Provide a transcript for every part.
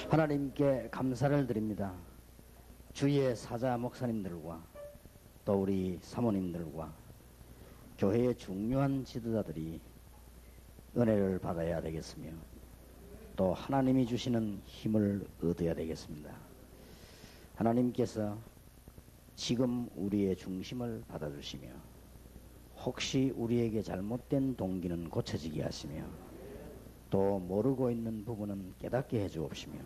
하나님께 감사를 드립니다. 주의 사자 목사님들과 또 우리 사모님들과 교회의 중요한 지도자들이 은혜를 받아야 되겠으며 또 하나님이 주시는 힘을 얻어야 되겠습니다. 하나님께서 지금 우리의 중심을 받아주시며 혹시 우리에게 잘못된 동기는 고쳐지게 하시며 또 모르고 있는 부분은 깨닫게 해주옵시며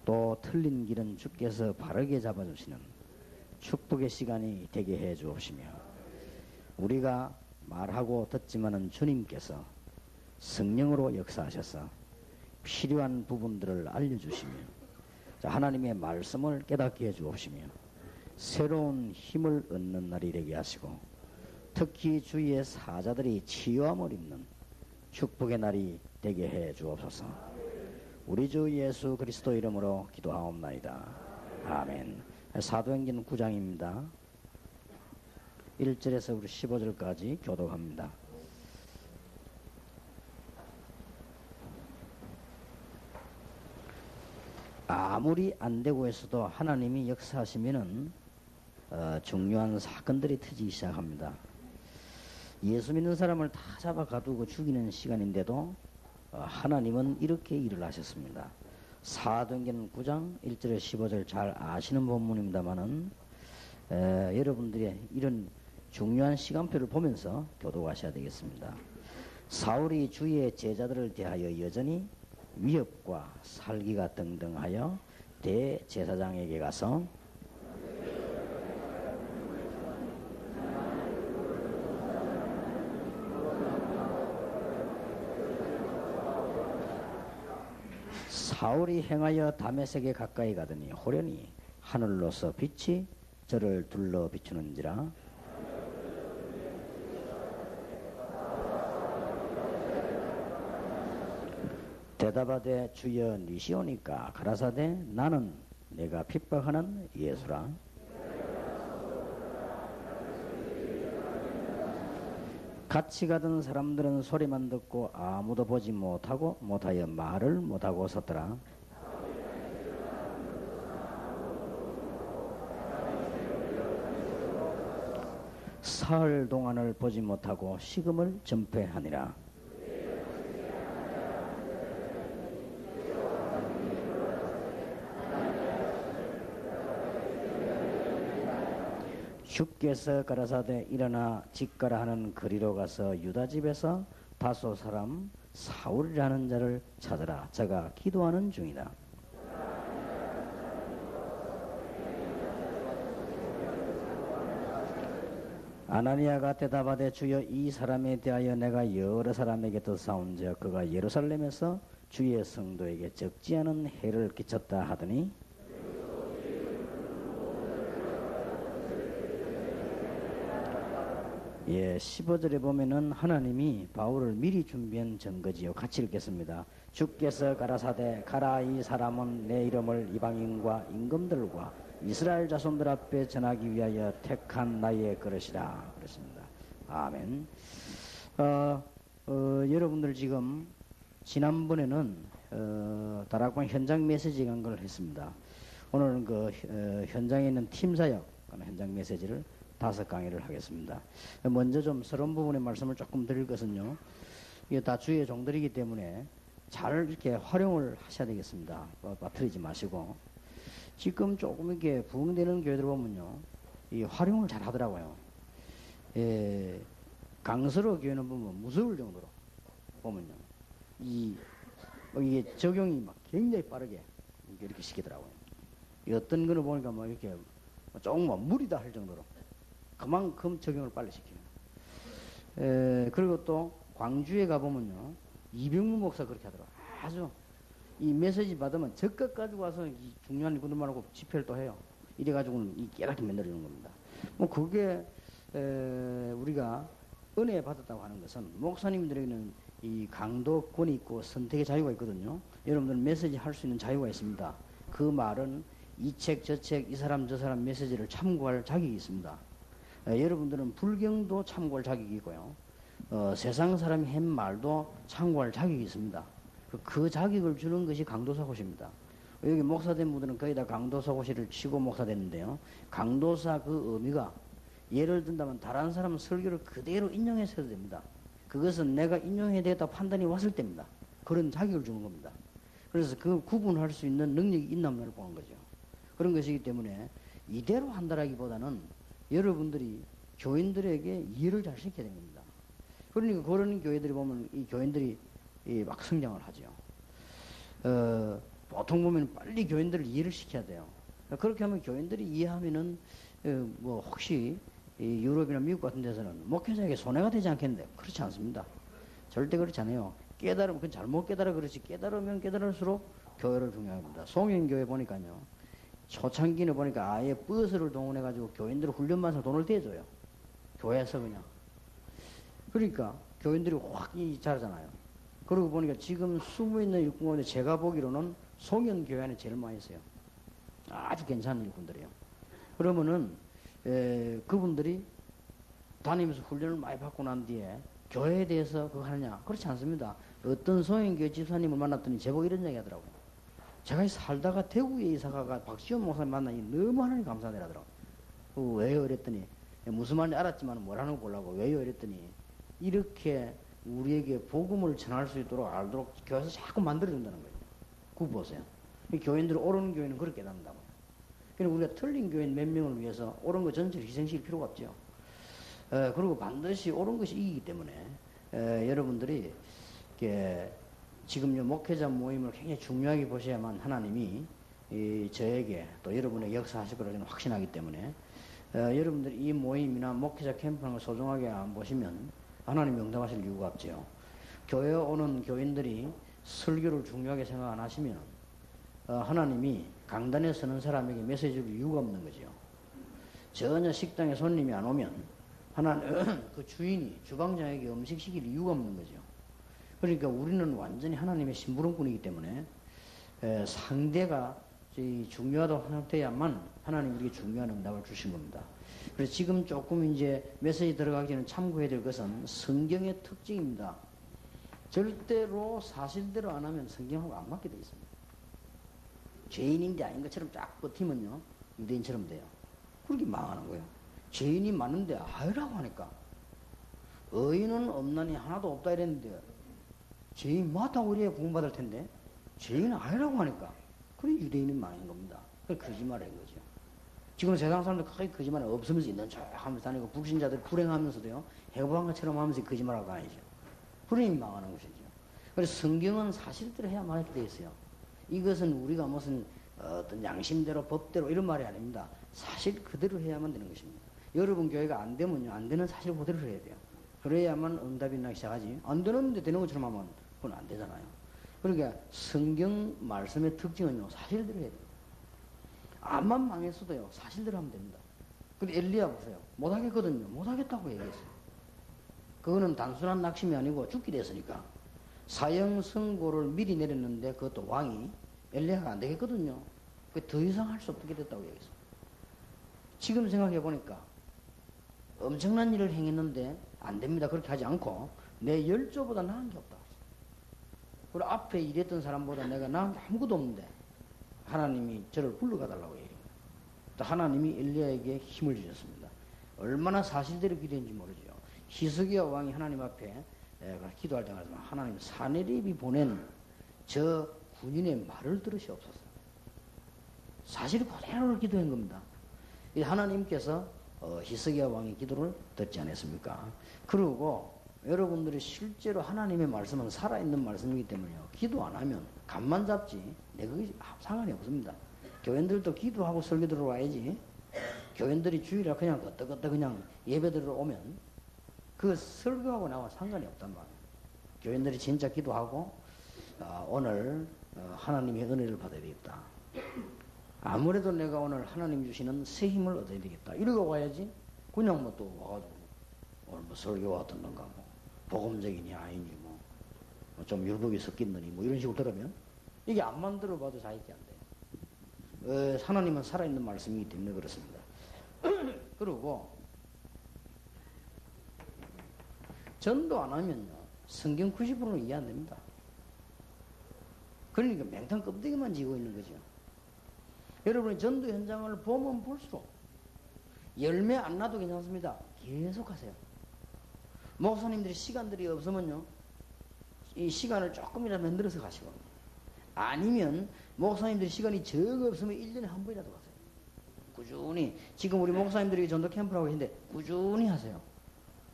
또 틀린 길은 주께서 바르게 잡아주시는 축복의 시간이 되게 해 주옵시며 우리가 말하고 듣지만은 주님께서 성령으로 역사하셔서 필요한 부분들을 알려주시며 하나님의 말씀을 깨닫게 해 주옵시며 새로운 힘을 얻는 날이 되게 하시고 특히 주의 사자들이 치유함을 입는 축복의 날이 되게 해 주옵소서. 우리 주 예수 그리스도 이름으로 기도하옵나이다. 아멘. 사도행전 9장입니다. 1절에서 우리 15절까지 교독합니다. 아무리 안 되고 있어도 하나님이 역사하시면은 중요한 사건들이 터지기 시작합니다. 예수 믿는 사람을 다 잡아 가두고 죽이는 시간인데도 하나님은 이렇게 일을 하셨습니다. 사도행전 9장 1절에 15절 잘 아시는 본문입니다만은 여러분들이 이런 중요한 시간표를 보면서 교독하셔야 되겠습니다. 사울이 주의 제자들을 대하여 여전히 위협과 살기가 등등하여 대제사장에게 가서 사울이 행하여 다메섹에 가까이 가더니 호련히 하늘로서 빛이 저를 둘러 비추는지라. 대답하되 주여 니시오니까 가라사대 나는 내가 핍박하는 예수라. 같이 가던 사람들은 소리만 듣고 아무도 보지 못하여 말을 못하고 섰더라. 사흘 동안을 보지 못하고 식음을 전폐하니라. 주께서 가라사대 일어나 집가라 하는 거리로 가서 유다 집에서 다소 사람 사울이라는 자를 찾으라. 저가 기도하는 중이다. 아나니아가 대답하되 주여 이 사람에 대하여 내가 여러 사람에게 듣사온즉 그가 예루살렘에서 주의 성도에게 적지 않은 해를 끼쳤다 하더니 예, 15절에 보면은 하나님이 바울을 미리 준비한 증거지요. 같이 읽겠습니다. 주께서 가라사대 가라 이 사람은 내 이름을 이방인과 임금들과 이스라엘 자손들 앞에 전하기 위하여 택한 나의 그릇이라 그랬습니다. 아멘. 여러분들 지금 지난번에는 다락방 현장 메시지 간 걸 했습니다. 오늘은 그 현장에 있는 팀사역 현장 메시지를 5강의를 하겠습니다. 먼저 좀 서론 부분의 말씀을 조금 드릴 것은요. 이게 다 주의 종들이기 때문에 잘 이렇게 활용을 하셔야 되겠습니다. 빠뜨리지 마시고. 지금 조금 이렇게 부흥되는 교회들 보면요. 이 활용을 잘 하더라고요. 예, 강서로 교회는 보면 무서울 정도로 보면요. 이게 적용이 막 굉장히 빠르게 이렇게 시키더라고요. 어떤 거는 보니까 뭐 이렇게 조금 뭐 무리다 할 정도로 그만큼 적용을 빨리 시켜요. 그리고 또 광주에 가보면요. 이병문 목사 그렇게 하더라고요. 아주 이 메시지 받으면 적극 가지고 와서 이 중요한 이분들만 하고 집회를 또 해요. 이래가지고는 이 깨닫게 만들어주는 겁니다. 뭐 그게 우리가 은혜 받았다고 하는 것은 목사님들에게는 이 강도권이 있고 선택의 자유가 있거든요. 여러분들은 메시지 할 수 있는 자유가 있습니다. 그 말은 이 책, 저 책, 이 사람, 저 사람 메시지를 참고할 자격이 있습니다. 여러분들은 불경도 참고할 자격이 있고요. 세상 사람이 한 말도 참고할 자격이 있습니다. 그 자격을 주는 것이 강도사 고시입니다. 여기 목사된 분들은 거의 다 강도사 고시를 치고 목사됐는데요. 강도사 그 의미가 예를 든다면 다른 사람 설교를 그대로 인용해서 해도 됩니다. 그것은 내가 인용해야 되겠다고 판단이 왔을 때입니다. 그런 자격을 주는 겁니다. 그래서 그 구분할 수 있는 능력이 있나 없나를 보는 거죠. 그런 것이기 때문에 이대로 한다라기보다는 여러분들이 교인들에게 이해를 잘 시켜야 되는 겁니다. 그러니까 그런 교회들이 보면 이 교인들이 막 성장을 하죠. 보통 보면 빨리 교인들을 이해를 시켜야 돼요. 그렇게 하면 교인들이 이해하면은 뭐 혹시 유럽이나 미국 같은 데서는 목회자에게 손해가 되지 않겠는데 그렇지 않습니다. 절대 그렇지 않아요. 깨달으면 그건 잘못 깨달아 그렇지 깨달으면 깨달을수록 교회를 중요합니다. 송영교회 보니까요. 초창기는 보니까 아예 버스를 동원해가지고 교인들 훈련받아서 돈을 떼줘요. 교회에서 그냥. 그러니까 교인들이 확 잘하잖아요. 그러고 보니까 지금 숨어있는 일꾼 가운데 제가 보기로는 송영교회 안에 제일 많이 있어요. 아주 괜찮은 일꾼들이에요. 그러면은 그분들이 다니면서 훈련을 많이 받고 난 뒤에 교회에 대해서 그거 하느냐? 그렇지 않습니다. 어떤 송영교회 집사님을 만났더니 제보고 이런 얘기 하더라고요. 제가 살다가 대구에 이사가가 박지원 목사님 만나니 너무 하나님 감사하더라고요. 왜요? 이랬더니 무슨 말인지 알았지만 뭐라는 거 보려고 왜요? 이랬더니 이렇게 우리에게 복음을 전할 수 있도록 알도록 교회에서 자꾸 만들어준다는 거예요. 그거 보세요. 교인들 옳은 교회는 그렇게 깨닫는다고. 그러니까 우리가 틀린 교인 몇 명을 위해서 옳은 거 전체를 희생시킬 필요가 없죠. 그리고 반드시 옳은 것이 이기기 때문에 여러분들이 지금 목회자 모임을 굉장히 중요하게 보셔야만 하나님이 저에게 또 여러분에게 역사하실 거라고 저는 확신하기 때문에 여러분들이 이 모임이나 목회자 캠프를 소중하게 안 보시면 하나님이 응답하실 이유가 없죠. 교회에 오는 교인들이 설교를 중요하게 생각 안 하시면 하나님이 강단에 서는 사람에게 메시지를 줄 이유가 없는 거죠. 전혀 식당에 손님이 안 오면 그 주인이 주방장에게 음식 시킬 이유가 없는 거죠. 그러니까 우리는 완전히 하나님의 심부름꾼이기 때문에 상대가 중요하다고 생각돼야만 하나님 우리에게 중요한 응답을 주신 겁니다. 그래서 지금 조금 이제 메시지 들어가기 전에 참고해야 될 것은 성경의 특징입니다. 절대로 사실대로 안 하면 성경하고 안 맞게 돼 있습니다. 죄인인데 아닌 것처럼 쫙 버티면요 유대인처럼 돼요. 그렇게 망하는 거예요. 죄인이 많은데 아유라고 하니까 의인은 없나니 하나도 없다 이랬는데 죄인 많다고 그래야 구원받을 텐데 죄인은 아유라고 하니까 그래 유대인이 망한 겁니다. 그게 거짓말인 거죠. 지금 세상 사람들 거의 거짓말이 없으면서 있는 척 하면서 다니고 불신자들 불행하면서도요 해고한 것처럼 하면서 거짓말하고 다니죠. 그러니 망하는 것이죠. 그래서 성경은 사실대로 해야 말하게 되어 있어요. 이것은 우리가 무슨 어떤 양심대로 법대로 이런 말이 아닙니다. 사실 그대로 해야만 되는 것입니다. 여러분 교회가 안 되면요 안 되는 사실 그대로 해야 돼요. 그래야만 응답이 나기 시작하지. 안 되는데 되는 것처럼 하면 그건 안 되잖아요. 그러니까 성경 말씀의 특징은요 사실대로 해야 돼요. 암만 망했어도요 사실대로 하면 됩니다. 근데 엘리야 보세요. 못하겠거든요. 못하겠다고 얘기했어요. 그거는 단순한 낙심이 아니고 죽게 됐으니까 사형 선고를 미리 내렸는데 그것도 왕이 엘리야가 안 되겠거든요. 더 이상 할 수 없게 됐다고 얘기했어요. 지금 생각해 보니까 엄청난 일을 행했는데 안 됩니다. 그렇게 하지 않고 내 열조보다 나은 게 없다. 그리고 앞에 일했던 사람보다 내가 나은 게 아무것도 없는데 하나님이 저를 불러가달라고 얘기합니다. 또 하나님이 엘리야에게 힘을 주셨습니다. 얼마나 사실대로 기도했는지 모르죠. 히스기야 왕이 하나님 앞에 기도할 때마다 하나님 사내립이 보낸 저 군인의 말을 들으시옵소서. 사실 그대로 기도한 겁니다. 하나님께서 히스기야 왕의 기도를 듣지 않았습니까? 그리고 여러분들이 실제로 하나님의 말씀은 살아있는 말씀이기 때문에요. 기도 안 하면 간만 잡지 내가 상관이 없습니다. 교인들도 기도하고 설교 들어와야지. 교인들이 주일에 그냥 끄떡끄떡 그냥 예배 들으러 오면 그 설교하고 나와 상관이 없단 말이에요. 교인들이 진짜 기도하고 오늘 하나님의 은혜를 받아야 되겠다. 아무래도 내가 오늘 하나님 주시는 새 힘을 얻어야 되겠다. 이러고 와야지. 그냥 뭐 또 와가지고 오늘 뭐 설교가 어떻는가 뭐 복음적이니 아니니 뭐 좀 율법이 섞였느니 뭐 이런 식으로 들으면 이게 앞만 들어봐도 자익이 안 돼요. 하나님은 살아있는 말씀이기 때문에 그렇습니다. 그리고 전도 안 하면요 성경 90%는 이해 안 됩니다. 그러니까 맹탕 껍데기만 지고 있는 거죠. 여러분이 전도 현장을 보면 볼수록 열매 안 나도 괜찮습니다. 계속 하세요. 목사님들이 시간들이 없으면요 이 시간을 조금이라도 만들어서 가시고, 아니면 목사님들이 시간이 적 없으면 1년에 한 번이라도 가세요. 꾸준히 지금 우리 목사님들이 전도 캠프라고 했는데 꾸준히 하세요.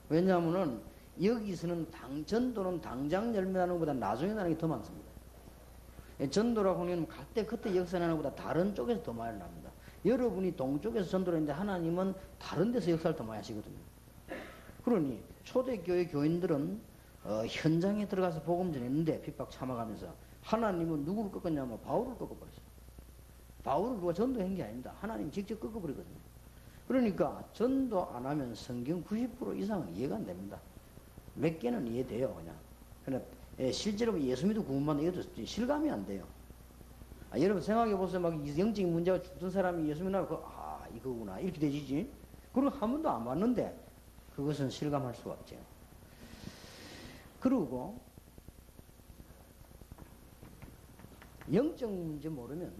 왜냐하면은 여기서는 전도는 당장 열매 나는 것보다 나중에 나는 게 더 많습니다. 전도라고 하면 그때 그때 역사 나는 것보다 다른 쪽에서 더 많이 납니다. 여러분이 동쪽에서 전도를 했는데 하나님은 다른 데서 역사를 더 많이 하시거든요. 그러니 초대교회 교인들은 현장에 들어가서 복음 전했는데 핍박 참아가면서 하나님은 누구를 꺾었냐면 바울을 꺾어버렸어요. 바울을 누가 전도한 게 아닙니다. 하나님 직접 꺾어버리거든요. 그러니까 전도 안 하면 성경 90% 이상은 이해가 안 됩니다. 몇 개는 이해돼요 그냥. 그러나 실제로 예수 믿고 구원받는 이것도 실감이 안 돼요. 여러분 생각해 보세요. 막 영적인 문제가 죽던 사람이 예수 믿으면 이거구나 이렇게 되지지. 그리고 한 번도 안 봤는데 그것은 실감할 수가 없죠. 그리고 영적 문제 모르면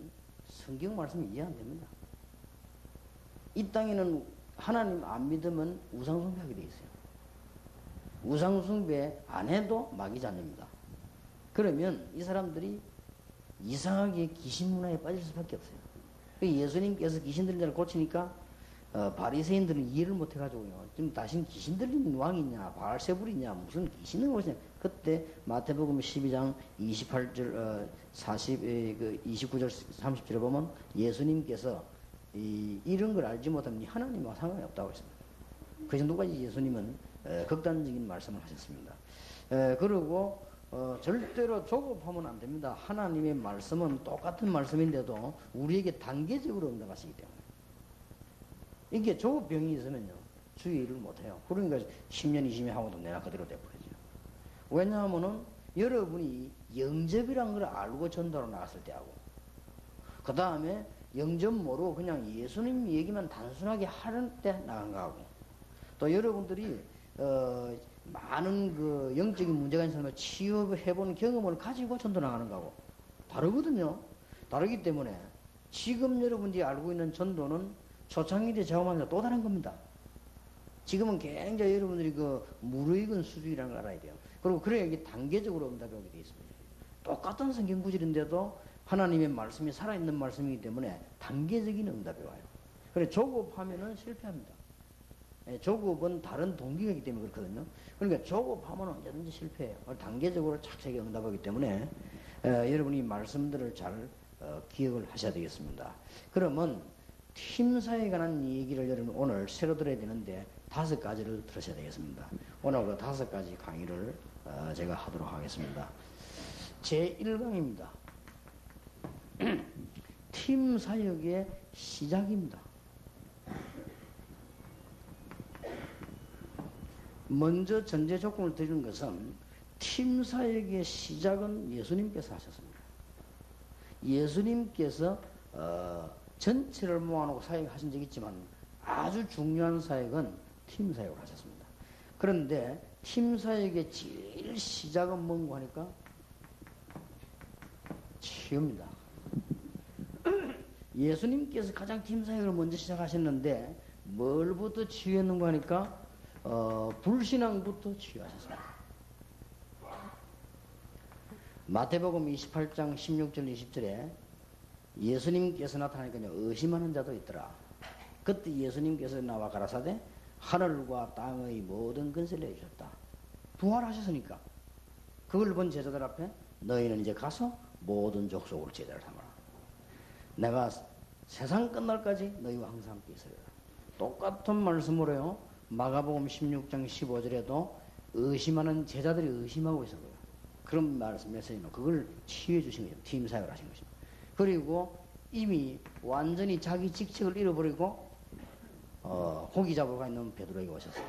성경 말씀이 이해 안 됩니다. 이 땅에는 하나님 안 믿으면 우상숭배하게 돼 있어요. 우상숭배 안 해도 마귀 자녀입니다. 그러면 이 사람들이 이상하게 귀신 문화에 빠질 수밖에 없어요. 예수님께서 귀신 들린 자를 고치니까 바리새인들은 이해를 못 해가지고요. 지금 다신 귀신 들린 왕이냐, 바알세불이냐, 무슨 귀신을 오시냐. 그때 마태복음 12장 28절, 29절, 30절에 보면 예수님께서 이런 걸 알지 못하면 하나님과 상관이 없다고 했습니다. 그 정도까지 예수님은 극단적인 말씀을 하셨습니다. 그리고 절대로 조급하면 안 됩니다. 하나님의 말씀은 똑같은 말씀인데도 우리에게 단계적으로 응답하시기 때문에. 이게 조급병이 있으면요 주의를 못해요. 그러니까 10년 20년 하고도 내가 그대로 돼버리죠. 왜냐하면은 여러분이 영접이란 걸 알고 전도로 나갔을 때 하고, 그 다음에 영접 모르고 그냥 예수님 얘기만 단순하게 하는 때 나간 거하고, 또 여러분들이 많은 그 영적인 문제가 있는 사람을 치유해본 경험을 가지고 전도 나가는 거하고 다르거든요. 다르기 때문에 지금 여러분들이 알고 있는 전도는 초창기에 경험하면서 또 다른 겁니다. 지금은 굉장히 여러분들이 그 무르익은 수준이라는 걸 알아야 돼요. 그리고 그래야 이게 단계적으로 응답이 오게 되어 있습니다. 똑같은 성경 구절인데도 하나님의 말씀이 살아있는 말씀이기 때문에 단계적인 응답이 와요. 그래 조급하면은 실패합니다. 조급은 다른 동기가 있기 때문에 그렇거든요. 그러니까 조급하면 언제든지 실패해요. 단계적으로 착착이 응답하기 때문에 여러분이 말씀들을 잘 기억을 하셔야 되겠습니다. 그러면 팀사에 관한 얘기를 여러분 오늘 새로 들어야 되는데 5가지를 들으셔야 되겠습니다. 오늘 그 5가지 강의를 제가 하도록 하겠습니다. 제1강입니다. 팀 사역의 시작입니다. 먼저 전제 조건을 드리는 것은 팀 사역의 시작은 예수님께서 하셨습니다. 예수님께서 전체를 모아놓고 사역하신 적이 있지만 아주 중요한 사역은 팀 사역을 하셨습니다. 그런데 팀 사역의 제일 시작은 뭔가 하니까 치유입니다. 예수님께서 가장 팀 사역을 먼저 시작하셨는데 뭘부터 치유했는가 하니까 불신앙부터 치유하셨습니다. 마태복음 28장 16절 20절에 예수님께서 나타나니까 의심하는 자도 있더라. 그때 예수님께서 나와 가라사대 하늘과 땅의 모든 근세를 내주셨다. 부활하셨으니까 그걸 본 제자들 앞에 너희는 이제 가서 모든 족속을 제자를 삼아라. 내가 세상 끝날까지 너희와 항상 함께 있으리라. 똑같은 말씀으로요. 마가복음 16장 15절에도 의심하는 제자들이 의심하고 있었고요. 그런 말씀에서는 그걸 치유해 주신 거죠. 팀 사역을 하신 것입니다. 그리고 이미 완전히 자기 직책을 잃어버리고 고기 잡으러 가 있는 베드로에게 오셨어요.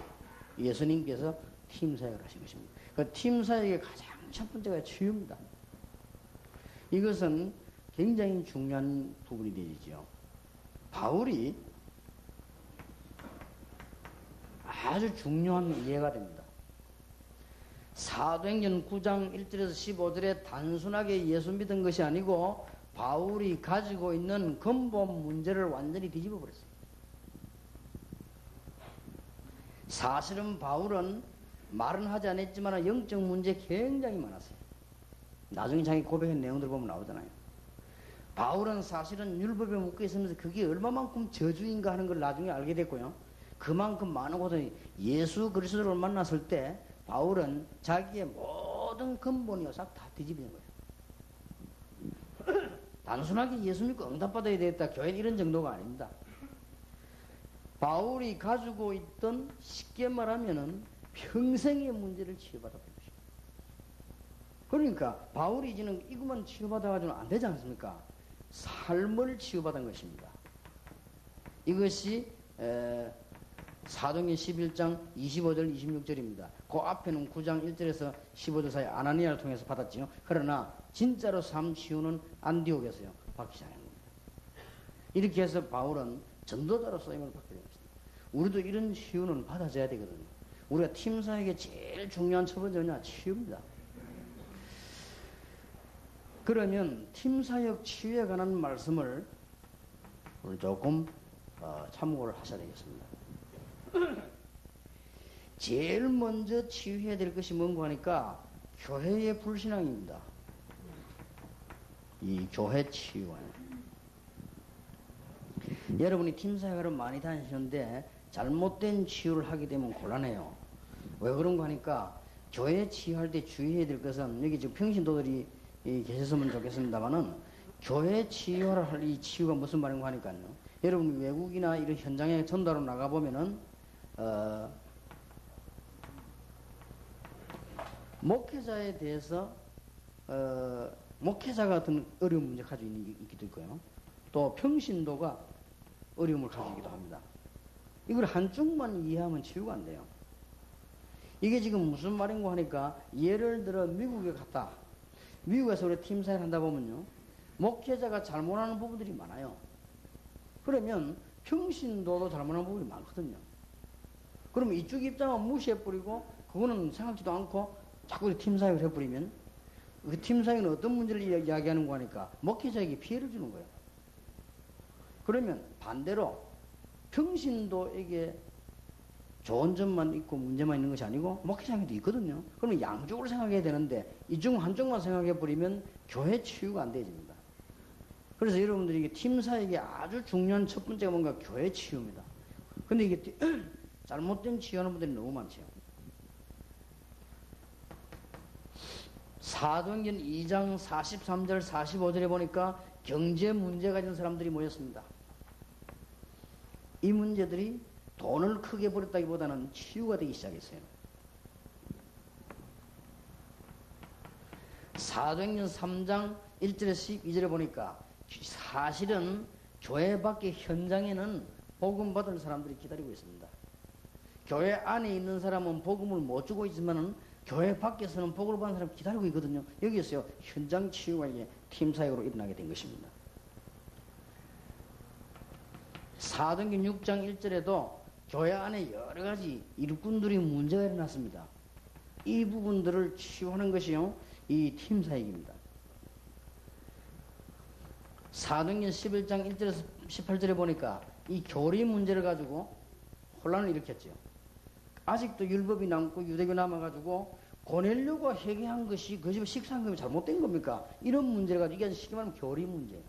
예수님께서 팀 사역을 하신 것입니다. 그 팀 사역의 가장 첫 번째가 치유입니다. 이것은 굉장히 중요한 부분이 되죠. 바울이 아주 중요한 이해가 됩니다. 사도행전 9장 1절에서 15절에 단순하게 예수 믿은 것이 아니고 바울이 가지고 있는 근본 문제를 완전히 뒤집어 버렸어요. 사실은 바울은 말은 하지 않았지만 영적 문제 굉장히 많았어요. 나중에 자기 고백한 내용들 보면 나오잖아요. 바울은 사실은 율법에 묶여 있으면서 그게 얼마만큼 저주인가 하는 걸 나중에 알게 됐고요. 그만큼 많은 곳에 예수 그리스도를 만났을 때 바울은 자기의 모든 근본이 싹 다 뒤집어진 거예요. 단순하게 예수 믿고 응답받아야 되겠다. 교회는 이런 정도가 아닙니다. 바울이 가지고 있던 쉽게 말하면은 평생의 문제를 치유받았던 것입니다. 그러니까 바울이 이제는 이것만 치유받아가지고는 안 되지 않습니까? 삶을 치유받은 것입니다. 이것이 사도행전 11장 25절 26절입니다. 그 앞에는 9장 1절에서 15절 사이 아나니아를 통해서 받았지요. 그러나 진짜로 삶 치유는 안디옥에서요 받기 시작한 겁니다. 이렇게 해서 바울은 전도자로 쓰임을 받게 됩니다. 우리도 이런 치유는 받아줘야 되거든요. 우리가 팀사에게 제일 중요한 첫 번째는 치유입니다. 그러면 팀사역 치유에 관한 말씀을 오늘 조금 참고를 하셔야 되겠습니다. 제일 먼저 치유해야 될 것이 뭔가 하니까 교회의 불신앙입니다. 이 교회 치유와요. 여러분이 팀사역을 많이 다니시는데 잘못된 치유를 하게 되면 곤란해요. 왜 그런가 하니까 교회 치유할 때 주의해야 될 것은 여기 지금 평신도들이 계셨으면 좋겠습니다만은 교회 치유를 할 이 치유가 무슨 말인가 하니까요. 여러분 외국이나 이런 현장에 전도로 나가보면은 목회자에 대해서 목회자 같은 어려운 문제 가지고 있기도 있고요. 또 평신도가 어려움을 가지기도 합니다. 이걸 한쪽만 이해하면 치유가 안 돼요. 이게 지금 무슨 말인가 하니까 예를 들어 미국에 갔다. 미국에서 우리 팀사를 한다 보면요. 목회자가 잘못하는 부분들이 많아요. 그러면 평신도도 잘못하는 부분이 많거든요. 그러면 이쪽 입장은 무시해버리고 그거는 생각지도 않고 자꾸 팀사역을 해버리면 그 팀사역은 어떤 문제를 이야기하는 거 하니까 목회자에게 피해를 주는 거예요. 그러면 반대로 평신도에게 좋은 점만 있고 문제만 있는 것이 아니고 목회자에게도 있거든요. 그러면 양쪽을 생각해야 되는데 이중 한쪽만 생각해버리면 교회 치유가 안 되집니다. 그래서 여러분들이 이게 팀사역에 아주 중요한 첫 번째가 뭔가 교회 치유입니다. 근데 이게 잘못된 치유하는 분들이 너무 많죠. 사도행전 2장 43절 45절에 보니까 경제 문제 가진 사람들이 모였습니다. 이 문제들이 돈을 크게 벌었다기보다는 치유가 되기 시작했어요. 사도행전 3장 1절에서 12절에 보니까 사실은 교회 밖의 현장에는 복음 받을 사람들이 기다리고 있습니다. 교회 안에 있는 사람은 복음을 못 주고 있지만은 교회 밖에서는 복음을 받는 사람이 기다리고 있거든요. 여기에서요 현장 치유가 이제 팀 사역으로 일어나게 된 것입니다. 사도행전 6장 1절에도 교회 안에 여러 가지 일꾼들이 문제가 일어났습니다. 이 부분들을 치유하는 것이요 이 팀 사역입니다. 사도행전 11장 1절에서 18절에 보니까 이 교리 문제를 가지고 혼란을 일으켰죠. 아직도 율법이 남고 유대교 남아가지고 고넬료가 회개한 것이 그 집에 식사한 것이 잘못된 겁니까? 이런 문제를 가지고 이게 쉽게 말하면 교리 문제.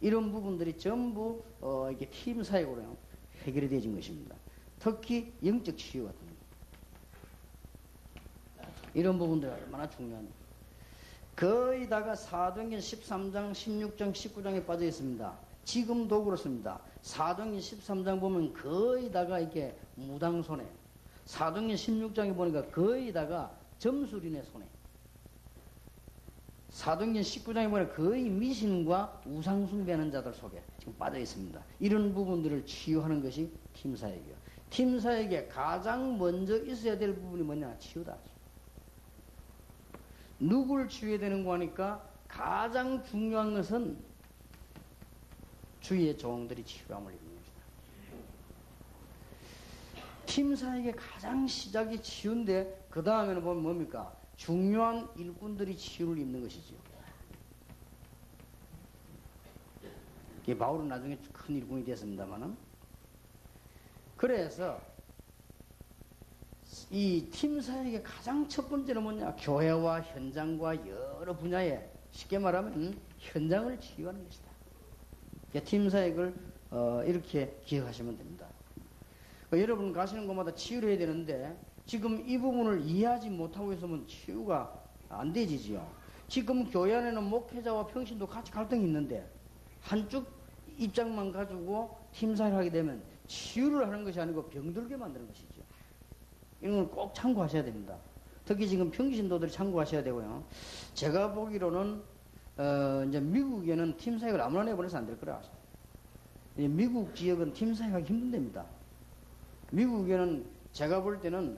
이런 부분들이 전부 이게 팀 사역으로 해결이 되어진 것입니다. 특히 영적 치유 같은 거. 이런 부분들이 얼마나 중요한지. 거의 다가 사도행전 13장, 16장, 19장에 빠져 있습니다. 지금도 그렇습니다. 사도행전 13장 보면 거의 다가 이렇게 무당 손에, 사도행전 16장에 보니까 거의 다가 점술인의 손에, 사도행전 19장에 보니까 거의 미신과 우상숭배하는 자들 속에 지금 빠져 있습니다. 이런 부분들을 치유하는 것이 팀사역이에요. 팀사역에 가장 먼저 있어야 될 부분이 뭐냐? 치유다. 누굴 치유해야 되는 거 하니까 가장 중요한 것은 주위의 종들이 치유함을 입는 것이다. 팀사에게 가장 시작이 치유인데 그 다음에는 보면 뭡니까? 중요한 일꾼들이 치유를 입는 것이죠. 바울은 나중에 큰 일꾼이 됐습니다만은, 그래서 이 팀사에게 가장 첫 번째는 뭐냐? 교회와 현장과 여러 분야에, 쉽게 말하면 현장을 치유하는 것이다. 팀사역을 이렇게 기억하시면 됩니다. 여러분 가시는 곳마다 치유를 해야 되는데 지금 이 부분을 이해하지 못하고 있으면 치유가 안 되지요. 지금 교회 안에는 목회자와 평신도 같이 갈등이 있는데 한쪽 입장만 가지고 팀사를 하게 되면 치유를 하는 것이 아니고 병들게 만드는 것이죠. 이런 걸 꼭 참고하셔야 됩니다. 특히 지금 평신도들이 참고하셔야 되고요. 제가 보기로는 이제 미국에는 팀사역을 아무나 내보내서 안 될 거라. 미국 지역은 팀사역하기 힘든답니다. 미국에는 제가 볼 때는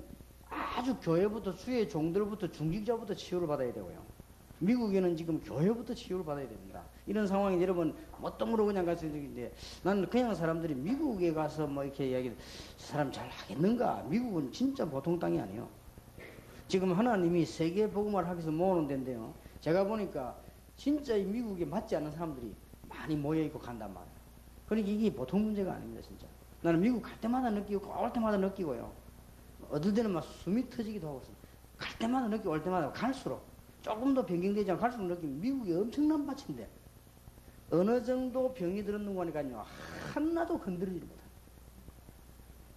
아주 교회부터 주의 종들부터 중직자부터 치유를 받아야 되고요. 미국에는 지금 교회부터 치유를 받아야 됩니다. 이런 상황이 여러분 뭣도 그냥 가서 있는데 나는 그냥 사람들이 미국에 가서 뭐 이렇게 이야기 사람 잘 하겠는가? 미국은 진짜 보통 땅이 아니에요. 지금 하나님이 세계 복음화를 하기 위해서 모으는 데인데요. 제가 보니까 진짜 이 미국에 맞지 않는 사람들이 많이 모여있고 간단 말이에요. 그러니까 이게 보통 문제가 아닙니다, 진짜. 나는 미국 갈 때마다 느끼고 올 때마다 느끼고요. 어떨 때는 막 숨이 터지기도 하고 갈 때마다 느끼고 올 때마다 갈수록 조금 더 변경되지 않고 갈수록 느끼면 미국이 엄청난 밭인데 어느 정도 병이 들었는가 하니까요. 하나도 건드리지 못해요.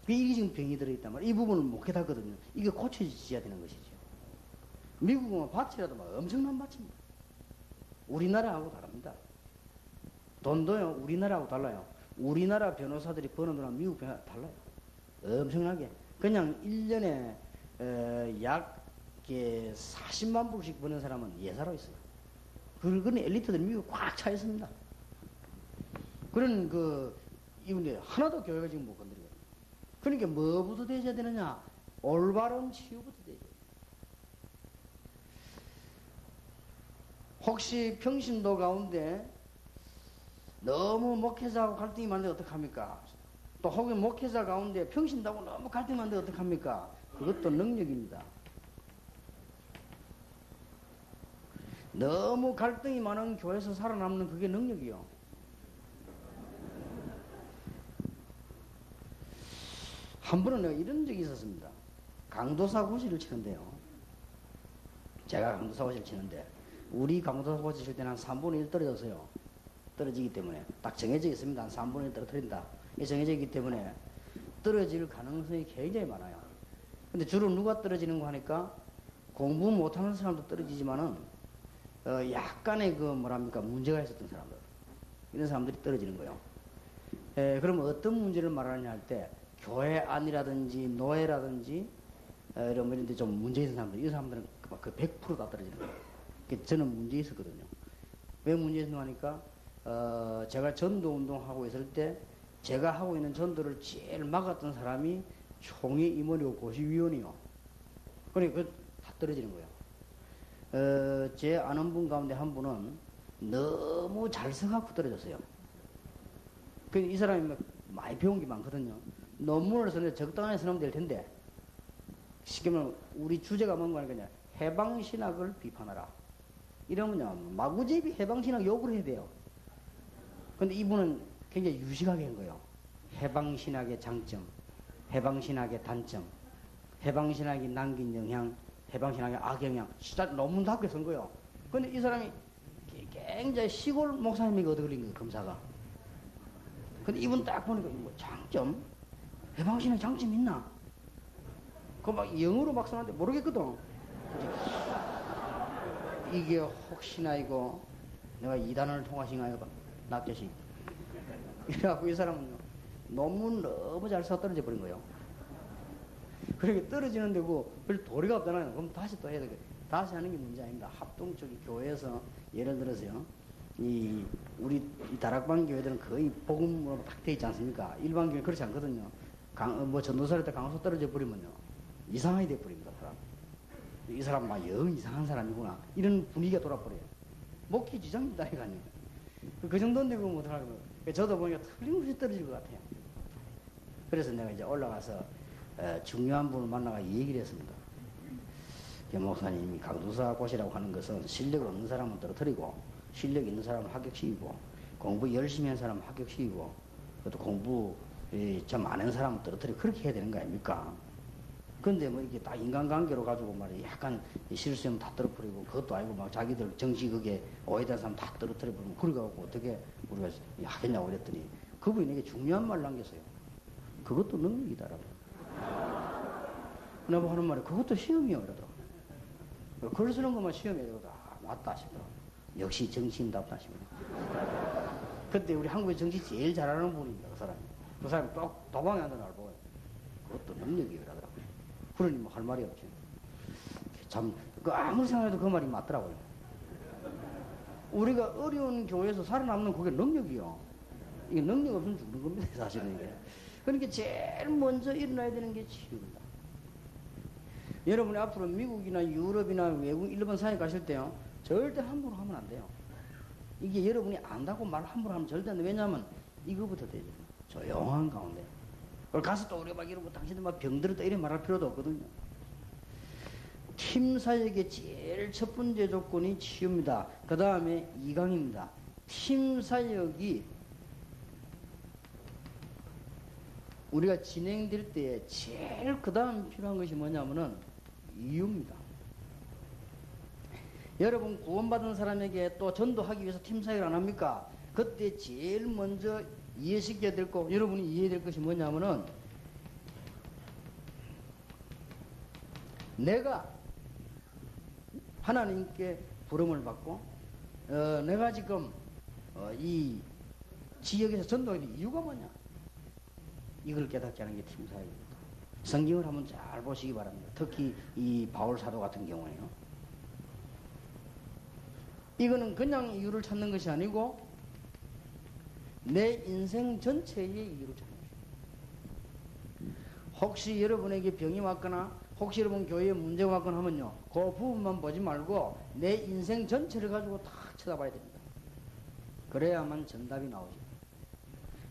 이게 지금 병이 들어있단 말이에요. 이 부분을 못 깨닫거든요. 이게 고쳐져야 되는 것이죠. 미국은 밭이라도 막 엄청난 밭입니다. 우리나라하고 다릅니다. 돈도요, 우리나라하고 달라요. 우리나라 변호사들이 버는 돈은 미국 변호사 달라요. 엄청나게. 그냥 1년에 약 40만 불씩 버는 사람은 예사로 있어요. 그런 엘리트들 미국 꽉 차 있습니다. 그런 이분들 하나도 교회가 지금 못 건드리거든요. 그러니까 뭐부터 되셔야 되느냐? 올바른 치유부터 되셔야 돼요. 혹시 평신도 가운데 너무 목회자하고 갈등이 많은데 어떡합니까? 또 혹은 목회자 가운데 평신도하고 너무 갈등이 많은데 어떡합니까? 그것도 능력입니다. 너무 갈등이 많은 교회에서 살아남는 그게 능력이요. 한 번은 내가 이런 적이 있었습니다. 강도사 고시를 치는데요. 제가 강도사 고시를 치는데 우리 강도사 고시 칠 때는 한 3분의 1 떨어졌어요. 떨어지기 때문에 딱 정해져 있습니다. 한 3분의 1 떨어뜨린다. 이게 정해져 있기 때문에 떨어질 가능성이 굉장히 많아요. 근데 주로 누가 떨어지는 거 하니까 공부 못하는 사람도 떨어지지만은 약간의 문제가 있었던 사람들, 이런 사람들이 떨어지는 거예요. 그러면 어떤 문제를 말하느냐 할 때 교회 안이라든지 노예라든지 이런 데 좀 문제 있는 사람들, 이 사람들은 그 100%다 떨어지는 거예요. 저는 문제 있었거든요. 왜 문제 있었나 하니까 제가 전도 운동하고 있을 때 제가 하고 있는 전도를 제일 막았던 사람이 총회 임원이고 고시위원이요. 그러니까 다 떨어지는 거예요. 제 아는 분 가운데 한 분은 너무 잘 써갖고 떨어졌어요. 이 사람이 많이 배운 게 많거든요. 논문을 쓰는데 적당하게 쓰면 될 텐데, 쉽게 말하면 우리 주제가 뭔가 하니까 해방신학을 비판하라. 이러면요, 마구잡이 해방신학 욕을 해야 돼요. 근데 이분은 굉장히 유식하게 한 거예요. 해방신학의 장점, 해방신학의 단점, 해방신학이 남긴 영향, 해방신학의 악영향, 진짜 논문 답게 쓴 거예요. 근데 이 사람이 굉장히 시골 목사님에게 얻어 걸린 거예요, 검사가. 근데 이분 딱 보니까 뭐 장점? 해방신학 장점 있나? 그거 막 영어로 막 써놨는데 모르겠거든. 이게 혹시나 이거 내가 이단원을 통하신가 해봐. 납자식. 이래갖고 이 사람은 논문 너무 잘 써 떨어져 버린 거예요. 그렇게 떨어지는 데고 별 도리가 없잖아요. 그럼 다시 또 해야 되겠 다시 하는 게 문제 아닙니다. 합동적인 교회에서 예를 들어서요. 우리 다락방 교회들은 거의 복음으로 딱 돼 있지 않습니까? 일반 교회 그렇지 않거든요. 전도사를 때 강화소 떨어져 버리면요. 이상하게 돼 버립니다, 사람. 이 사람 막 영 이상한 사람이구나. 이런 분위기가 돌아버려요. 목기 지장이다, 이거아니에요. 그 정도인데 그거 못하고. 저도 보니까 틀림없이 떨어질 것 같아요. 그래서 내가 이제 올라가서 중요한 분을 만나가 얘기를 했습니다. 김 목사님이 강두사 곳이라고 하는 것은 실력 없는 사람은 떨어뜨리고 실력 있는 사람은 합격시키고 공부 열심히 한 사람은 합격시키고 또 공부 좀 아는 사람은 떨어뜨리고 그렇게 해야 되는 거 아닙니까? 근데 뭐 이게 다 인간관계로 가지고 말이야 약간 실수하면 다 떨어뜨리고 그것도 아니고 막 자기들 정치 그게 오해된 사람 다 떨어뜨려버리고 그래갖고 어떻게 우리가 하겠냐고 그랬더니 그분이 내게 중요한 말을 남겼어요. 그것도 능력이다라고. 내가 하는 말이 그것도 시험이요 그러더라고. 글 쓰는 것만 시험이야. 아, 맞다 싶더라고. 역시 정치인답다 싶더라고. 그때 우리 한국의 정치 제일 잘하는 분입니다. 그 사람이. 그 사람이 도방에 앉아 날 보고 그것도 능력이요 그러더라고. 그러니 뭐 할 말이 없지. 참, 아무리 생각해도 그 말이 맞더라고요. 우리가 어려운 교회에서 살아남는 그게 능력이요. 이게 능력 없으면 죽는 겁니다, 사실은 이게. 그러니까 제일 먼저 일어나야 되는 게 치유입니다. 여러분이 앞으로 미국이나 유럽이나 외국, 일본 사회 가실 때요, 절대 함부로 하면 안 돼요. 이게 여러분이 안다고 말 함부로 하면 절대 안 돼요. 왜냐하면 이거부터 되죠. 조용한 가운데. 그걸 가서 또 우리가 막 이러고 당신들 막 병들었다 이래 말할 필요도 없거든요. 팀 사역의 제일 첫 번째 조건이 치유입니다. 그 다음에 2강입니다. 팀 사역이 우리가 진행될 때에 제일 그 다음 필요한 것이 뭐냐면은 이유입니다. 여러분 구원받은 사람에게 또 전도하기 위해서 팀 사역을 안 합니까? 그때 제일 먼저 이해시켜야 될 거, 여러분이 이해해야 될 것이 뭐냐면은 내가 하나님께 부름을 받고 내가 지금 이 지역에서 전도하는 이유가 뭐냐? 이걸 깨닫게 하는 게 팀 사역입니다. 성경을 한번 잘 보시기 바랍니다. 특히 이 바울 사도 같은 경우에요. 이거는 그냥 이유를 찾는 것이 아니고 내 인생 전체의 이유를 찾는 것입니다. 혹시 여러분에게 병이 왔거나 혹시 여러분 교회에 문제가 왔거나 하면요, 그 부분만 보지 말고 내 인생 전체를 가지고 다 쳐다봐야 됩니다. 그래야만 정답이 나오죠.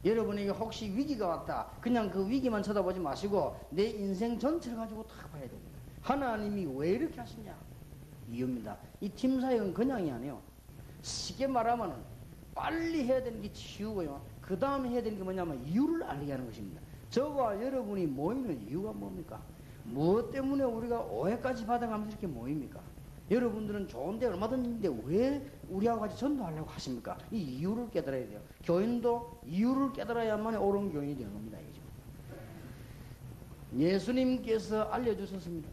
여러분에게 혹시 위기가 왔다. 그냥 그 위기만 쳐다보지 마시고 내 인생 전체를 가지고 다 봐야 됩니다. 하나님이 왜 이렇게 하시냐? 이유입니다. 이 팀 사역은 그냥이 아니에요. 쉽게 말하면 빨리 해야 되는 게 치유고요. 그 다음에 해야 되는 게 뭐냐면 이유를 알게 하는 것입니다. 저와 여러분이 모이는 이유가 뭡니까? 무엇 때문에 우리가 오해까지 받아가면서 이렇게 모입니까? 여러분들은 좋은데 얼마든지 있는데 왜 우리하고 같이 전도하려고 하십니까? 이 이유를 깨달아야 돼요. 교인도 이유를 깨달아야만 옳은 교인이 되는 겁니다. 이게 예수님께서 알려주셨습니다.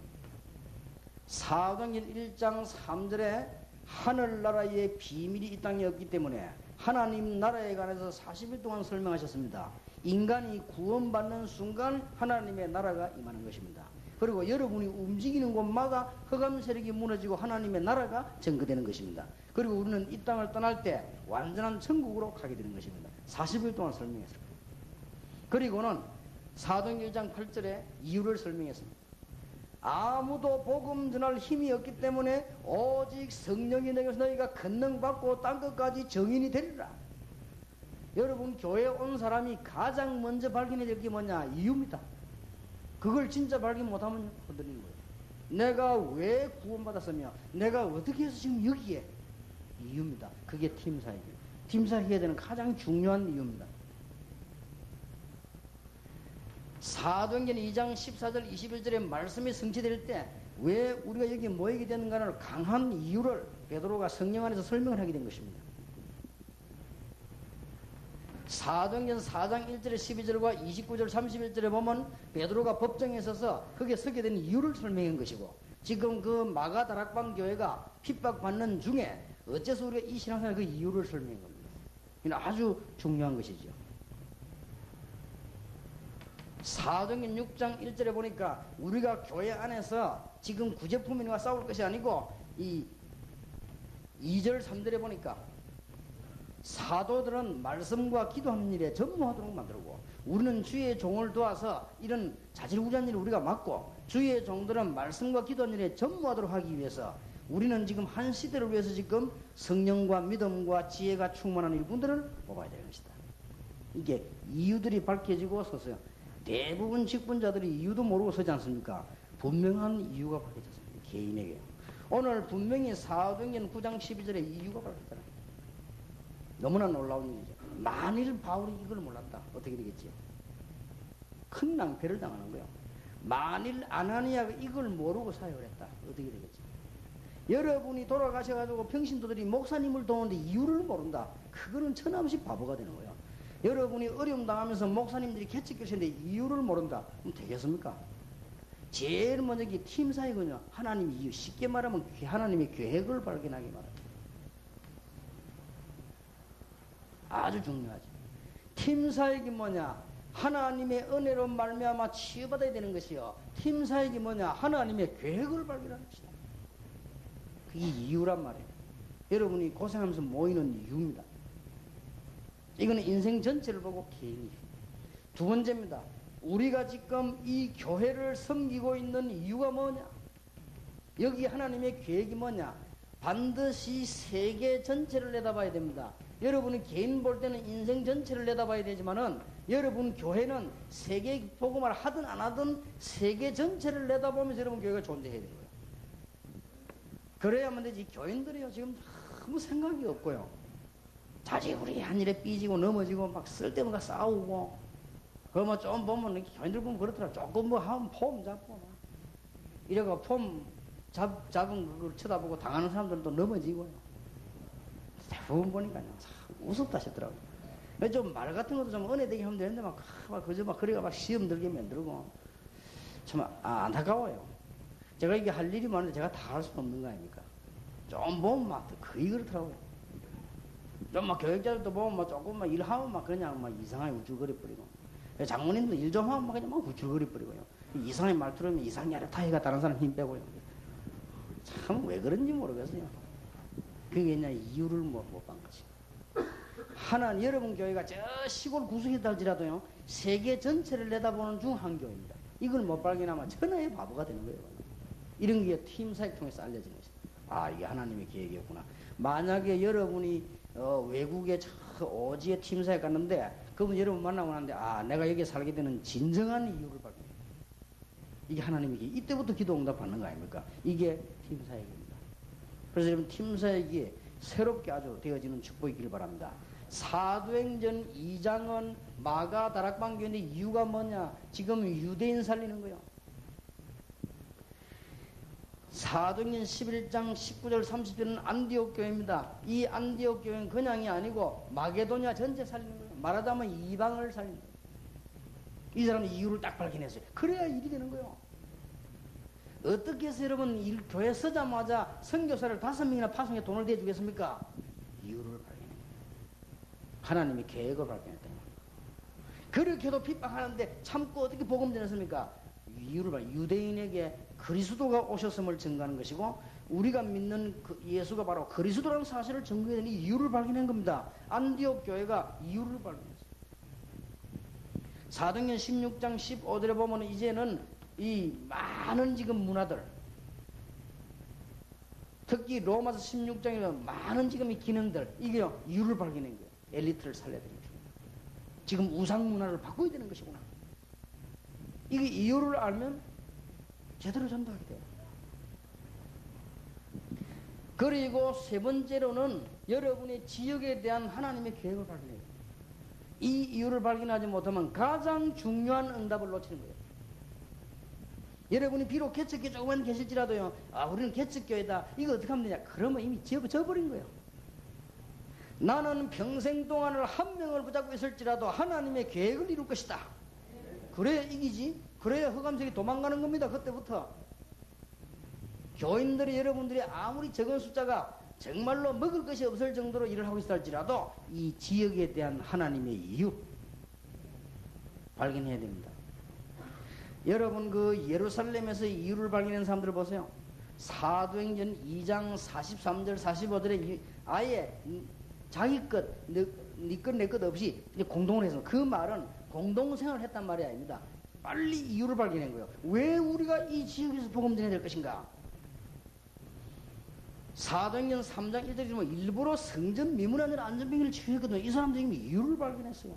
사도행전 1장 3절에 하늘나라의 비밀이 이 땅에 없기 때문에 하나님 나라에 관해서 40일 동안 설명하셨습니다. 인간이 구원받는 순간 하나님의 나라가 임하는 것입니다. 그리고 여러분이 움직이는 곳마다 흑암 세력이 무너지고 하나님의 나라가 증거되는 것입니다. 그리고 우리는 이 땅을 떠날 때 완전한 천국으로 가게 되는 것입니다. 40일 동안 설명했습니다. 그리고는 사도행전 1장 8절에 이유를 설명했습니다. 아무도 복음 전할 힘이 없기 때문에 오직 성령이 내게서 너희가 권능받고 땅끝까지 정인이 되리라. 여러분 교회에 온 사람이 가장 먼저 발견해야 될 게 뭐냐? 이유입니다. 그걸 진짜 발견 못하면 흔들리는 거예요. 내가 왜 구원받았으며 내가 어떻게 해서 지금 여기에? 이유입니다. 그게 팀 사역이에요. 팀 사역해야 되는 가장 중요한 이유입니다. 사도행전 2장 14절 21절의 말씀이 성취될 때 왜 우리가 여기 모이게 되는가를 강한 이유를 베드로가 성령 안에서 설명을 하게 된 것입니다. 사도행전 4장 1절에 12절과 29절 31절에 보면 베드로가 법정에 서서 거기에 서게 된 이유를 설명한 것이고, 지금 그 마가 다락방 교회가 핍박받는 중에 어째서 우리가 이 신앙생활 그 이유를 설명한 겁니다. 이건 아주 중요한 것이죠. 사도행전 6장 1절에 보니까 우리가 교회 안에서 지금 구제품인과 싸울 것이 아니고 이 2절 3절에 보니까 사도들은 말씀과 기도하는 일에 전무하도록 만들고, 우리는 주의 종을 도와서 이런 자질구레한 일을 우리가 맡고, 주의 종들은 말씀과 기도하는 일에 전무하도록 하기 위해서 우리는 지금 한 시대를 위해서 지금 성령과 믿음과 지혜가 충만한 일꾼들을 뽑아야 되는 것이다. 이게 이유들이 밝혀지고 서서요. 대부분 직분자들이 이유도 모르고 서지 않습니까? 분명한 이유가 밝혀졌습니다. 개인에게. 오늘 분명히 사도행전 9장 12절에 이유가 밝혀졌잖아요. 너무나 놀라운 일이죠. 만일 바울이 이걸 몰랐다. 어떻게 되겠지요? 큰 낭패를 당하는 거예요. 만일 아나니아가 이걸 모르고 사역을 했다. 어떻게 되겠지? 여러분이 돌아가셔가지고 평신도들이 목사님을 도우는데 이유를 모른다. 그거는 천함없이 바보가 되는 거예요. 여러분이 어려움 당하면서 목사님들이 개척교시는데 이유를 모른다. 그럼 되겠습니까? 제일 먼저 이게 팀 사역은요. 하나님 이유. 쉽게 말하면 하나님의 계획을 발견하기 바랍니다. 아주 중요하지. 팀 사역이 뭐냐? 하나님의 은혜로 말미암아 치유받아야 되는 것이요. 팀 사역이 뭐냐? 하나님의 계획을 발견하는 것이다. 그게 이유란 말이에요. 여러분이 고생하면서 모이는 이유입니다. 이거는 인생 전체를 보고 개인이. 두 번째입니다. 우리가 지금 이 교회를 섬기고 있는 이유가 뭐냐? 여기 하나님의 계획이 뭐냐? 반드시 세계 전체를 내다봐야 됩니다. 여러분이 개인 볼 때는 인생 전체를 내다봐야 되지만은 여러분 교회는 세계 복음을 하든 안 하든 세계 전체를 내다보면서 여러분 교회가 존재해야 되는 거예요. 그래야만 되지. 교인들이요 지금 아무 생각이 없고요. 자지구리 한 일에 삐지고 넘어지고 막 쓸데없는 거 싸우고, 그거 뭐 좀 보면 교인들 보면 그렇더라. 조금 뭐 하면 폼 잡고 이래가 폼 잡은 그걸 쳐다보고 당하는 사람들도 넘어지고요. 대부분 보니까요 참 우습다 싶더라고요. 좀 말 같은 것도 좀 은혜되게 하면 되는데 막 그저 막 그래가 막 시험 들게 만들고 참 안타까워요. 제가 이게 할 일이 많은데 제가 다 할 수는 없는 거 아닙니까? 좀 보면 막 거의 그렇더라고요. 좀 막 교육자들도 보면 막 조금 막 일하면 막 그냥 막 이상하게 우쭐거려 버리고, 장모님도 일 좀 하면 막 그냥 막 우쭐거려 버리고요. 이상하게 말 들으면 이상하게 하려 타이가 다른 사람 힘 빼고요. 참 왜 그런지 모르겠어요. 그게 그냥 이유를 못 본 거지. 하나님, 여러분 교회가 저 시골 구석에 달지라도요, 세계 전체를 내다보는 중 한 교회입니다. 이걸 못 발견하면 천하의 바보가 되는 거예요. 이런 게 팀 사역 통해서 알려지는 것이다. 이게 하나님의 계획이었구나. 만약에 여러분이 외국에 저 오지에 팀 사역 갔는데 그분 여러분 만나고 나는데 내가 여기에 살게 되는 진정한 이유를 발견해요. 이게 하나님의 계획. 이때부터 기도 응답 받는 거 아닙니까? 이게 팀 사역입니다. 그래서 여러분 팀 사역이 새롭게 아주 되어지는 축복이길 바랍니다. 사도행전 2장은 마가 다락방 교회인데 이유가 뭐냐? 지금 유대인 살리는 거예요. 사도행전 11장 19절 30절은 안디옥 교회입니다. 이 안디옥 교회는 그냥이 아니고 마게도냐 전체 살리는 거예요. 말하자면 이방을 살리는 거예요. 이 사람은 이유를 딱 발견했어요. 그래야 일이 되는 거예요. 어떻게 해서 여러분 교회 서자마자 선교사를 5명이나 파송해 돈을 대주겠습니까? 이유를 발견해요. 하나님의 계획을 발견했다는 거예요. 그렇게도 핍박하는데 참고 어떻게 복음 전했습니까? 이유를 발견. 유대인에게 그리스도가 오셨음을 증거하는 것이고, 우리가 믿는 예수가 바로 그리스도라는 사실을 증거해야 되는 이유를 발견한 겁니다. 안디옥 교회가 이유를 발견했어요. 사도행전 16장 15절에 보면 이제는 이 많은 지금 문화들, 특히 로마서 16장에 많은 지금 이 기능들, 이게 이유를 발견한 거예요. 엘리트를 살려야 되는 거예요. 지금 우상 문화를 바꿔야 되는 것이구나. 이게 이유를 알면 제대로 전도하게 돼요. 그리고 세 번째로는 여러분의 지역에 대한 하나님의 계획을 발견해요. 이 이유를 발견하지 못하면 가장 중요한 응답을 놓치는 거예요. 여러분이 비록 개척교회 조금만 계실지라도요, 우리는 개척교회다, 이거 어떻게 하면 되냐? 그러면 이미 져버린 거예요. 나는 평생 동안을 한 명을 붙잡고 있을지라도 하나님의 계획을 이룰 것이다. 그래야 이기지. 그래야 흑암색이 도망가는 겁니다. 그때부터. 교인들이, 여러분들이 아무리 적은 숫자가 정말로 먹을 것이 없을 정도로 일을 하고 있다 할지라도 이 지역에 대한 하나님의 이유 발견해야 됩니다. 여러분 그 예루살렘에서 이유를 발견한 사람들을 보세요. 사도행전 2장 43절 45절에 아예 자기 것, 네 것, 내 것 없이 공동을 해서 그 말은 공동생활을 했단 말이 아닙니다. 빨리 이유를 발견한 거예요. 왜 우리가 이 지역에서 복음 전해야 될 것인가? 사도행전 3장 1절에 보면 일부러 성전 미문 아니라 안전병기를 치유했거든요. 이 사람들이 이유를 발견했어요.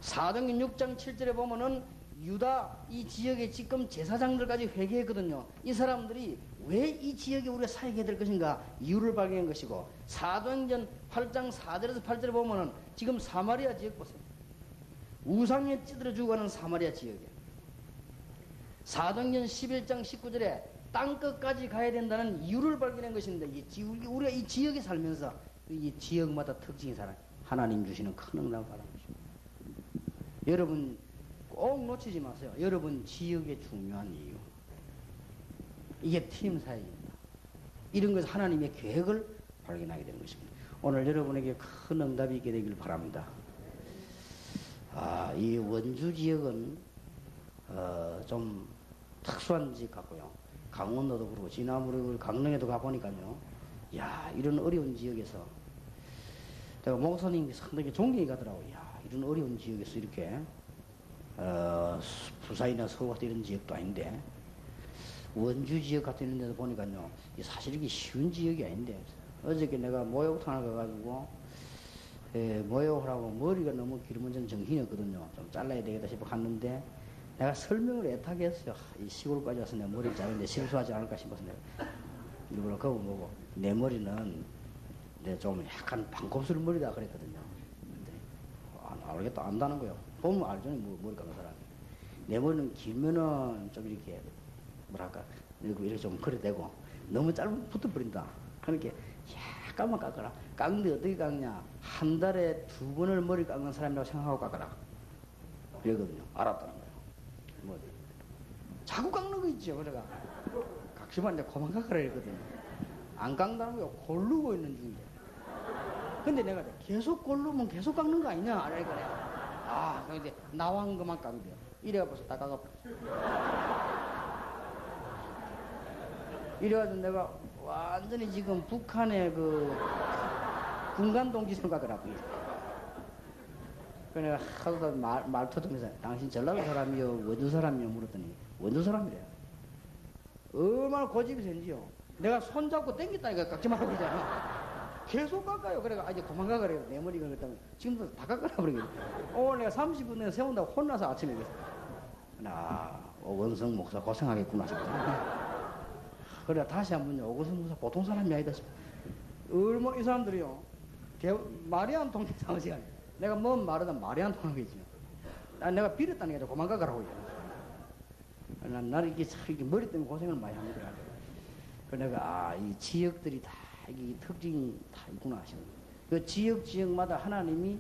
사도행전 6장 7절에 보면은 유다 이 지역의 지금 제사장들까지 회개했거든요. 이 사람들이 왜 이 지역에 우리가 사역해야 될 것인가 이유를 발견한 것이고, 사도행전 8장 4절에서 8절에 보면은 지금 사마리아 지역 보세요. 우상에 찌들어 죽어가는 사마리아 지역에 사도행전 11장 19절에 땅끝까지 가야 된다는 이유를 발견한 것입니다. 우리가 이 지역에 살면서 이 지역마다 특징이 살아요. 하나님 주시는 큰 응답을 바라는 것입니다. 여러분 꼭 놓치지 마세요. 여러분 지역의 중요한 이유. 이게 팀 사역입니다. 이런 것은 하나님의 계획을 발견하게 되는 것입니다. 오늘 여러분에게 큰 응답이 있게 되길 바랍니다. 이 원주 지역은 좀 특수한 지역 같고요. 강원도도 그렇고 지난번에 강릉에도 가보니까요. 야, 이런 어려운 지역에서 내가 목사님이 상당히 존경이 가더라고요. 야, 이런 어려운 지역에서 이렇게 부산이나 서울 같은 이런 지역도 아닌데 원주 지역 같은 이런 데서 보니까요. 사실 이게 쉬운 지역이 아닌데 어저께 내가 모욕탕을 가가지고 모욕하라고 머리가 너무 길으면 저는 정신이 없거든요. 좀 잘라야 되겠다 싶어 갔는데 내가 설명을 애타게 했어요. 이 시골까지 와서 내 머리를 자르는데 실수하지 않을까 싶어서 내가 일부러 그거 보고 내 머리는 좀 약간 반곱슬 머리다 그랬거든요. 근데 알겠다 안다는 거예요. 보면 알죠. 머리 감는 사람이. 내 머리는 길면은 좀 이렇게 뭐랄까 이렇게 좀 그래대고 너무 짧으면 붙어버린다. 그러니까 약간만 깎아라. 깎는데 어떻게 깎냐? 한 달에 2번을 머리 깎는 사람이라고 생각하고 깎아라. 그러거든요. 알았다는 거예요. 뭐 자꾸 깎는 거 있죠. 그래가 각시만 이제 그만 깎아라 했거든요. 안 깎는다는 거예요. 고르고 있는 중이에요. 근데 내가 계속 고르면 계속 깎는 거 아니냐? 그러니까 내가 근데 나왕 것만 깎으면 돼요. 이래가 벌써 다 깎아버렸어. 이래가지고 내가 완전히 지금 북한의 그 군간동지 생각을 그래 내가 하도 말터듬면서 당신 전라도 사람이요 원주 사람이요 물었더니 원주 사람이래요. 얼마나 고집이 센지요. 내가 손잡고 땡겼다니까 깎지 말라고 그러잖아. 계속 깎아요. 그래가 이제 그만 깎으래요. 내 머리가 그랬다면 지금도 다 깎으라 그러겠네. 오늘 내가 30분 내가 세운다고 혼나서 아침에 그랬어. 오건성 목사 고생하겠구나 싶다. 그래 다시 한번 오건성 목사 보통 사람이 아니다 싶어. 얼마 이 사람들이요 말이 안 통해 상시간 내가 뭔 말하다 말이 안 통하겠지. 내가 빌었다는 게 그만 가라고 나는 이렇게 머리 때문에 고생을 많이 합니다. 그래 내가 이 지역들이 다 이게 특징이 다 있구나 하시는 그 지역마다 하나님이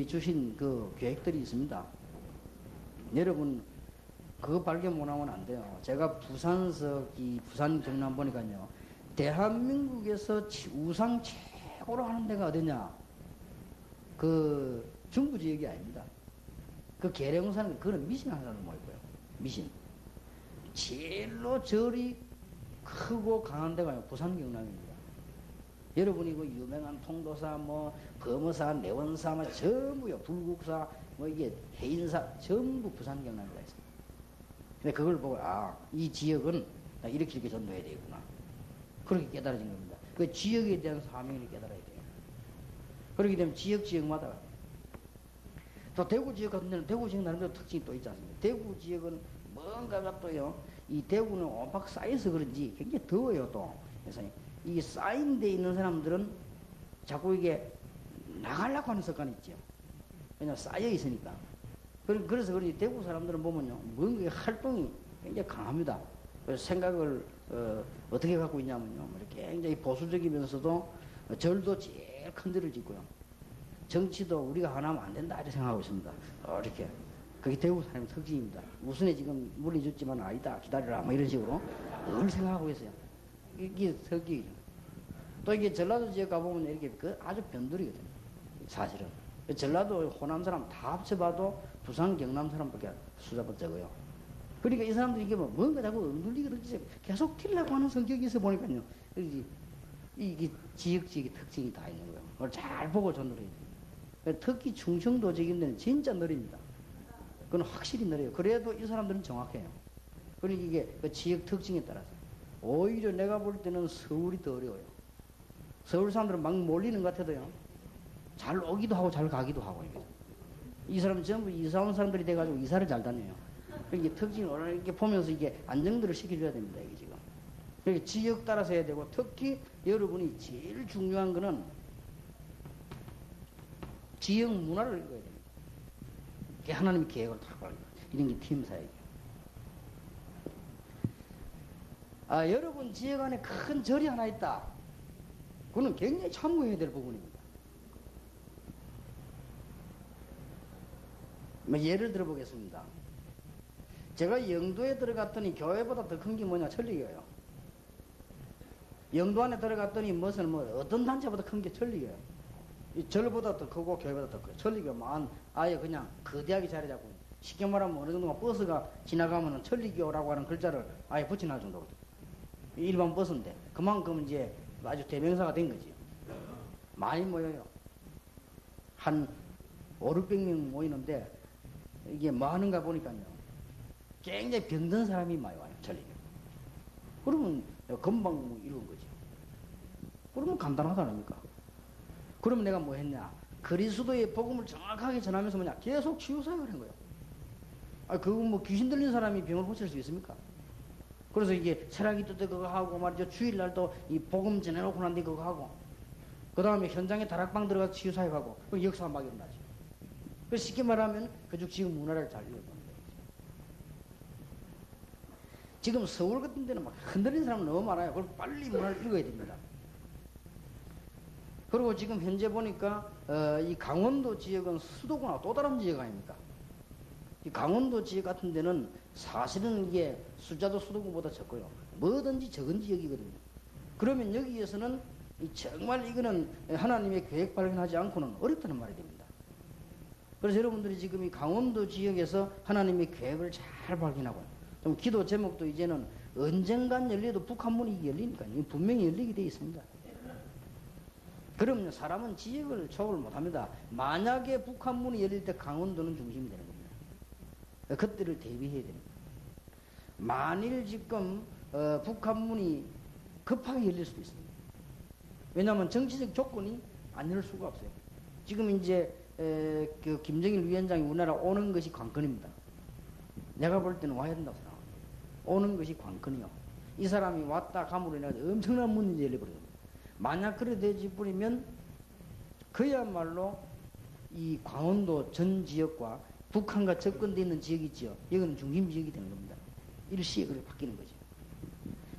주신 그 계획들이 있습니다. 여러분 그거 발견 못하면 안 돼요. 제가 부산 경남 보니까요. 대한민국에서 우상 최고로 하는 데가 어디냐? 그 중부 지역이 아닙니다. 그 계룡산 그거는 미신 하는 사람 모이고요. 미신. 제일로 절이 크고 강한 데가 부산 경남입니다. 여러분이 그 유명한 통도사, 범어사, 내원사, 전부요. 불국사, 이게 해인사 전부 부산 경남이라 했습니다. 근데 그걸 보고 이 지역은 나 이렇게 전도해야 되겠구나. 그렇게 깨달아진 겁니다. 그 지역에 대한 사명을 깨달아야 돼요. 그렇게 되면 지역마다 또 대구 지역 같은 데는 대구 지역 나름대로 특징이 또 있지 않습니까? 대구 지역은 뭔가 또요. 이 대구는 오박 쌓여서 그런지 굉장히 더워요 또. 그래서 이 쌓인 데 있는 사람들은 자꾸 이게 나가려고 하는 습관이 있죠. 왜냐면 쌓여 있으니까. 그래서 그런지 대구 사람들은 보면요. 뭔가 활동이 굉장히 강합니다. 그래서 생각을 어떻게 갖고 있냐면요. 이렇게 굉장히 보수적이면서도 절도 제일 큰 데를 짓고요. 정치도 우리가 하나면 안 된다 이렇게 생각하고 있습니다. 이렇게. 그게 대구 사람의 특징입니다. 우선에 지금 물리줬지만 아니다 기다려라 이런 식으로 늘 생각하고 있어요. 이게 성격이죠. 또 이게 전라도 지역 가보면 이렇게 아주 변두리거든요. 사실은. 전라도 호남 사람 다 합쳐봐도 부산 경남 사람밖에 숫자가 적어요. 그러니까 이 사람들이 이게 뭔가 자꾸 엉들리게 계속 튀려고 하는 성격이 있어 보니까요. 그러지 이게 지역의 특징이 다 있는 거예요. 그걸 잘 보고 전도를 해야 돼요. 특히 충청도 지역인 데는 진짜 느립니다. 그건 확실히 느려요. 그래도 이 사람들은 정확해요. 그러니까 이게 그 지역 특징에 따라서. 오히려 내가 볼 때는 서울이 더 어려워요. 서울 사람들은 막 몰리는 것 같아도요. 잘 오기도 하고 잘 가기도 하고. 이 사람 전부 이사 온 사람들이 돼가지고 이사를 잘 다녀요. 이게 특징을 이렇게 보면서 이게 안정들을 시켜줘야 됩니다. 이게 지금. 그러니까 지역 따라서 해야 되고, 특히 여러분이 제일 중요한 거는 지역 문화를 읽어야 됩니다. 이게 하나님의 계획을 다 걸어요. 이런 게 팀 사역이에요. 여러분 지역 안에 큰 절이 하나 있다. 그거는 굉장히 참고해야 될 부분입니다. 예를 들어 보겠습니다. 제가 영도에 들어갔더니 교회보다 더 큰 게 뭐냐? 천리교예요. 영도 안에 들어갔더니 무슨 어떤 단체보다 큰 게 천리교예요. 이 절보다 더 크고 교회보다 더 커요. 천리교만 아예 그냥 거대하게 자리 잡고, 쉽게 말하면 어느 정도가 버스가 지나가면은 천리교라고 하는 글자를 아예 붙여놓을 정도거든요. 일반 버스인데 그만큼 이제 아주 대명사가 된 거지. 많이 모여요. 한 500~600명 모이는데 이게 뭐 하는가 보니까요, 굉장히 병든 사람이 많이 와요. 천리교. 그러면 금방 이룬 거죠. 그러면 간단하다 아닙니까? 그러면 내가 뭐 했냐? 그리스도의 복음을 정확하게 전하면서 뭐냐? 계속 치유사역을 한 거예요. 그거 뭐 귀신 들린 사람이 병을 고칠 수 있습니까? 그래서 이게 철학이 때 그거 하고 말이죠. 주일날도 이 복음 전해놓고 난 뒤 그거 하고, 그 다음에 현장에 다락방 들어가서 치유사역하고, 그 역사가 막 일어나죠. 그래서 쉽게 말하면 그쪽 지금 문화를 잘 읽어보는 거예요. 지금 서울 같은 데는 막 흔들리는 사람 너무 많아요. 그걸 빨리 문화를 읽어야 됩니다. 그리고 지금 현재 보니까 이 강원도 지역은 수도구나 또 다른 지역 아닙니까? 이 강원도 지역 같은 데는 사실은 이게 숫자도 수도구보다 적고요. 뭐든지 적은 지역이거든요. 그러면 여기에서는 정말 이거는 하나님의 계획 발견하지 않고는 어렵다는 말이 됩니다. 그래서 여러분들이 지금 이 강원도 지역에서 하나님의 계획을 잘 발견하고, 좀 기도 제목도 이제는 언젠간 열려도 북한문이 열리니까요. 분명히 열리게 되어 있습니다. 그러면 사람은 지역을 촉을 못합니다. 만약에 북한문이 열릴 때 강원도는 중심이 되는 겁니다. 그때를 대비해야 됩니다. 만일 지금 북한문이 급하게 열릴 수도 있습니다. 왜냐하면 정치적 조건이 안 열릴 수가 없어요. 지금 이제 그 김정일 위원장이 우리나라 오는 것이 관건입니다. 내가 볼 때는 와야 된다고 생각합니다. 오는 것이 관건이요. 이 사람이 왔다 감으로 인해서 엄청난 문제가 열려버립니다. 만약 그래 되지 버리면 그야말로 이 강원도 전 지역과 북한과 접근되어 있는 지역이 있죠. 여기는 중심 지역이 되는 겁니다. 일시에 그렇게 바뀌는 거죠.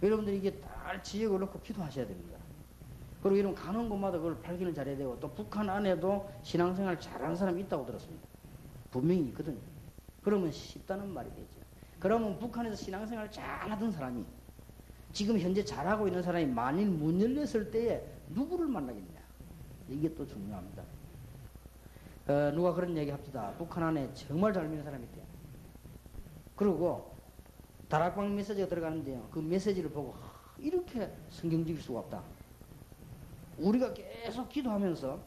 여러분들이 이게 다 지역을 놓고 기도하셔야 됩니다. 그리고 이런 가는 곳마다 그걸 발견을 잘해야 되고, 또 북한 안에도 신앙생활 잘하는 사람이 있다고 들었습니다. 분명히 있거든요. 그러면 쉽다는 말이 되죠. 그러면 북한에서 신앙생활을 잘하던 사람이 지금 현재 잘하고 있는 사람이 만일 문 열렸을 때에 누구를 만나겠냐? 이게 또 중요합니다. 누가 그런 얘기 합시다. 북한 안에 정말 잘 믿는 사람이 있대요. 그리고 다락방 메시지가 들어가는데요. 그 메시지를 보고 이렇게 성경적일 수가 없다. 우리가 계속 기도하면서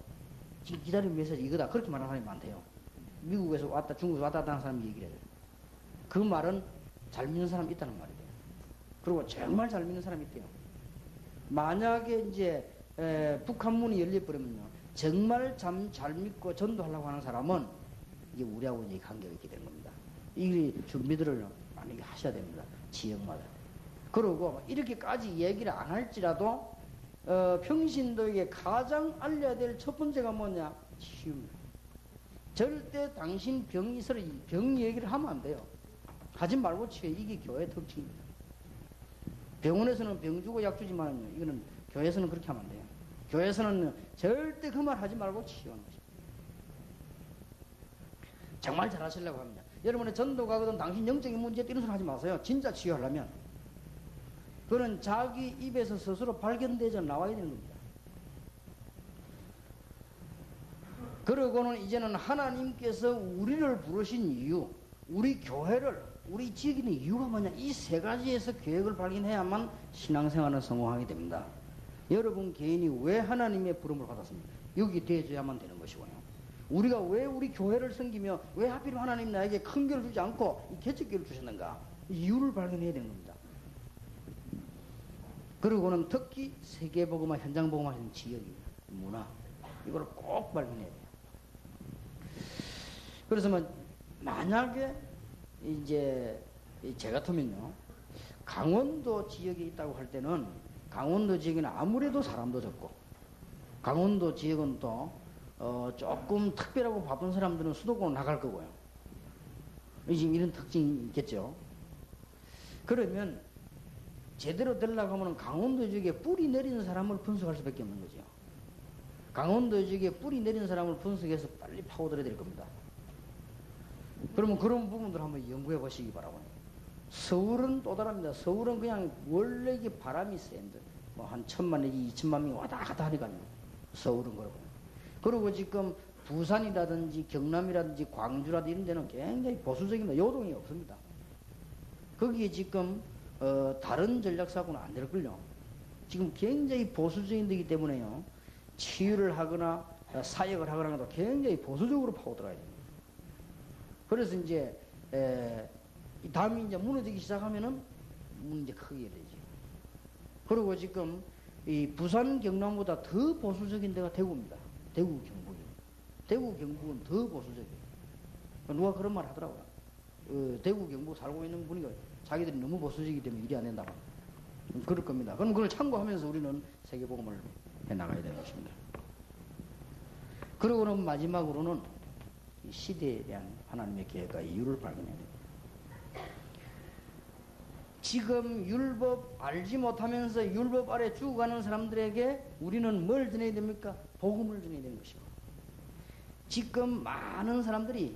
지금 기다리는 메시지 이거다. 그렇게 말하는 사람이 많대요. 미국에서 왔다, 중국에서 왔다 갔다 하는 사람이 얘기를 해요. 그 말은 잘 믿는 사람이 있다는 말이에요. 그리고 정말 잘 믿는 사람이 있대요. 만약에 이제 북한문이 열려버리면요, 정말 잘 믿고 전도하려고 하는 사람은 이게 우리하고 이제 관계가 있게 되는 겁니다. 이 준비들을 많이 하셔야 됩니다. 지역마다. 그리고 이렇게까지 얘기를 안 할지라도 평신도에게 가장 알려야 될 첫 번째가 뭐냐? 치유입니다. 절대 당신 병이 있어서 병 얘기를 하면 안 돼요. 하지 말고 치유. 이게 교회 특징입니다. 병원에서는 병 주고 약 주지만요, 이거는 교회에서는 그렇게 하면 안 돼요. 교회에서는 절대 그 말 하지 말고 치유하는 것입니다. 정말 잘하시려고 합니다. 여러분의 전도 가거든 당신 영적인 문제 이런 소리 하지 마세요. 진짜 치유하려면 그거는 자기 입에서 스스로 발견되져 나와야 되는 겁니다. 그러고는 이제는 하나님께서 우리를 부르신 이유, 우리 교회를, 우리 지역에 있는 이유가 뭐냐? 이 세 가지에서 계획을 발견해야만 신앙생활은 성공하게 됩니다. 여러분 개인이 왜 하나님의 부름을 받았습니까? 여기 대해줘야만 되는 것이고요. 우리가 왜 우리 교회를 섬기며 왜 하필 하나님 나에게 큰 교를 주지 않고 이 개척교를 주셨는가? 이유를 발견해야 되는 겁니다. 그리고는 특히 세계복음화, 현장복음화 하는 지역입니다. 문화. 이걸 꼭 발견해야 돼요. 그래서 만약에 이제 제 같으면요, 강원도 지역에 있다고 할 때는 강원도 지역에는 아무래도 사람도 적고, 강원도 지역은 또 조금 특별하고 바쁜 사람들은 수도권으로 나갈 거고요. 지금 이런 특징이 있겠죠. 그러면 제대로 되려고 하면 강원도 지역에 뿌리 내리는 사람을 분석할 수밖에 없는 거죠. 강원도 지역에 뿌리 내리는 사람을 분석해서 빨리 파고들어야 될 겁니다. 그러면 그런 부분들 한번 연구해 보시기 바라고요. 서울은 또 다릅니다. 서울은 그냥 원래 이게 바람이 센데 뭐 한 1000만 내지 2000만 명이 왔다 갔다 하니까요. 서울은 그러고. 그리고 지금 부산이라든지 경남이라든지 광주라든지 이런 데는 굉장히 보수적입니다. 요동이 없습니다. 거기에 지금 다른 전략사고는 안 될걸요. 지금 굉장히 보수적인 데이기 때문에요. 치유를 하거나 사역을 하거나 해도 굉장히 보수적으로 파고들어야 됩니다. 그래서 이제 다음이 이제 무너지기 시작하면은 문제 크게 되죠. 그리고 지금 이 부산 경남보다 더 보수적인 데가 대구입니다. 대구 경북입니다. 대구 경북은 더 보수적이에요. 누가 그런 말 하더라고요. 대구 경북 살고 있는 분이 자기들이 너무 보수적이기 때문에 일이 안 된다고. 그럴 겁니다. 그럼 그걸 참고하면서 우리는 세계복음을 해 나가야 되는 것입니다. 그리고는 마지막으로는 이 시대에 대한 하나님의 계획과 이유를 발견해야 됩니다. 지금 율법 알지 못하면서 율법 아래 죽어가는 사람들에게 우리는 뭘 전해야 됩니까? 복음을 전해야 되는 것이고, 지금 많은 사람들이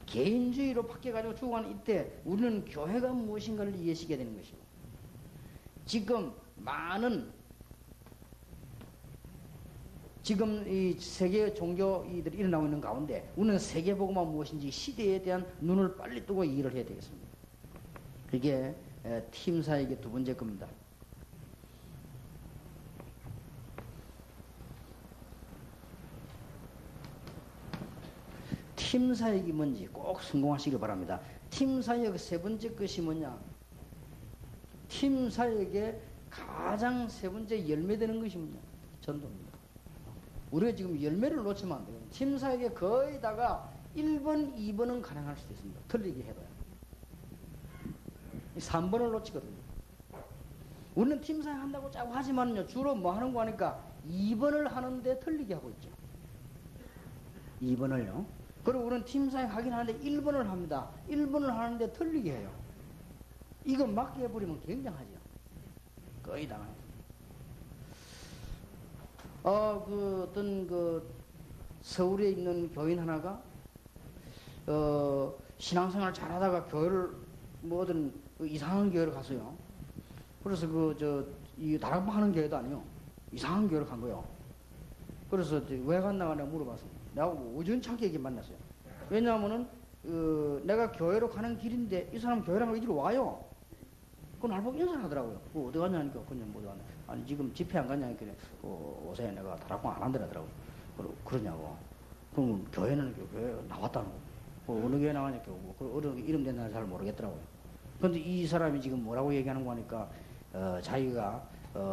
개인주의로 바뀌어가지고 죽어가는 이때 우리는 교회가 무엇인가를 이해시켜야 되는 것이고, 지금 많은 지금 이 세계 종교이들이 일어나고 있는 가운데 우리는 세계복음화 무엇인지 시대에 대한 눈을 빨리 뜨고 일을 해야 되겠습니다. 그게 팀 사역의 두 번째 겁니다. 팀 사역이 뭔지 꼭 성공하시길 바랍니다. 팀 사역 세 번째 것이 뭐냐? 팀 사역의 가장 세 번째 열매되는 것이 뭐냐? 전도입니다. 우리가 지금 열매를 놓치면 안 돼요. 팀 사역에 거의 다가 1번, 2번은 가능할 수도 있습니다. 틀리게 해봐요. 3번을 놓치거든요. 우리는 팀 사역 한다고 짜고 하지만요, 주로 뭐 하는 거 하니까 2번을 하는데 틀리게 하고 있죠. 2번을요. 그리고 우리는 팀 사역 하긴 하는데 1번을 합니다. 1번을 하는데 틀리게 해요. 이거 맞게 해버리면 굉장하죠. 거의 다. 서울에 있는 교인 하나가, 신앙생활 잘하다가 교회를, 뭐 어떤 이상한 교회를 갔어요. 그래서 이 다락방 하는 교회도 아니요. 이상한 교회를 간 거예요. 그래서 왜 갔나 내가 물어봤습니다. 내가 우연찮게 이렇게 만났어요. 왜냐하면은, 내가 교회로 가는 길인데 이 사람 교회랑 이리로 와요. 그 날 보고 인사를 하더라고요. 어디 갔냐 하니까 그냥 뭐 갔냐. 아니 지금 집회 안 갔냐 하니까 요새 내가 다락방 안 한다더라고요. 그러냐고. 그럼 교회는 교회 나왔다는 거. 어느 교회 나가냐니까 어느 이름 된 날 잘 모르겠더라고요. 근데 이 사람이 지금 뭐라고 얘기하는 거 하니까 자기가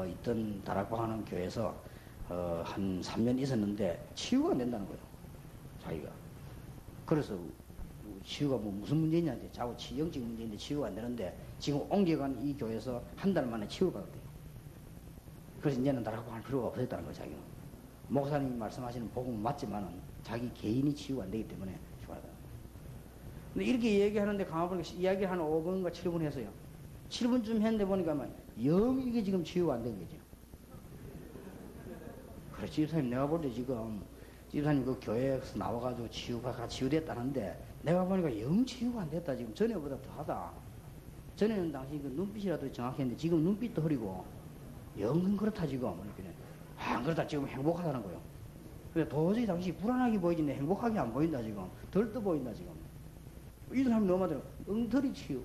있던 다락방 하는 교회에서 한 3년 있었는데 치유가 안 된다는 거예요. 자기가. 그래서 치유가 뭐 무슨 문제냐, 자꾸 영적 문제인데 치유가 안 되는데 지금 옮겨간 이 교회에서 한 달 만에 치유를 받았대요. 그래서 이제는 다락방 할 필요가 없었다는 거예요. 자기는. 목사님이 말씀하시는 복음은 맞지만은 자기 개인이 치유가 안 되기 때문에 좋아하다. 근데 이렇게 얘기하는데 가만보니까 이야기를 한 5분인가 7분 했어요. 7분쯤 했는데 보니까 영 이게 지금 치유가 안 된 거죠. 그래, 집사님 내가 볼 때 지금 집사님 그 교회에서 나와가지고 치유됐다는데 내가 보니까 영 치유가 안 됐다. 지금 전에보다 더하다. 전에는 당시 그 눈빛이라도 정확했는데 지금 눈빛도 흐리고 영 그렇다 지금. 안 그렇다 지금 행복하다는 거예요. 그래 도저히 당시 불안하게 보이는데 행복하게 안 보인다 지금. 덜 떠 보인다 지금. 이 사람이 너무 많아요. 엉터리 치유.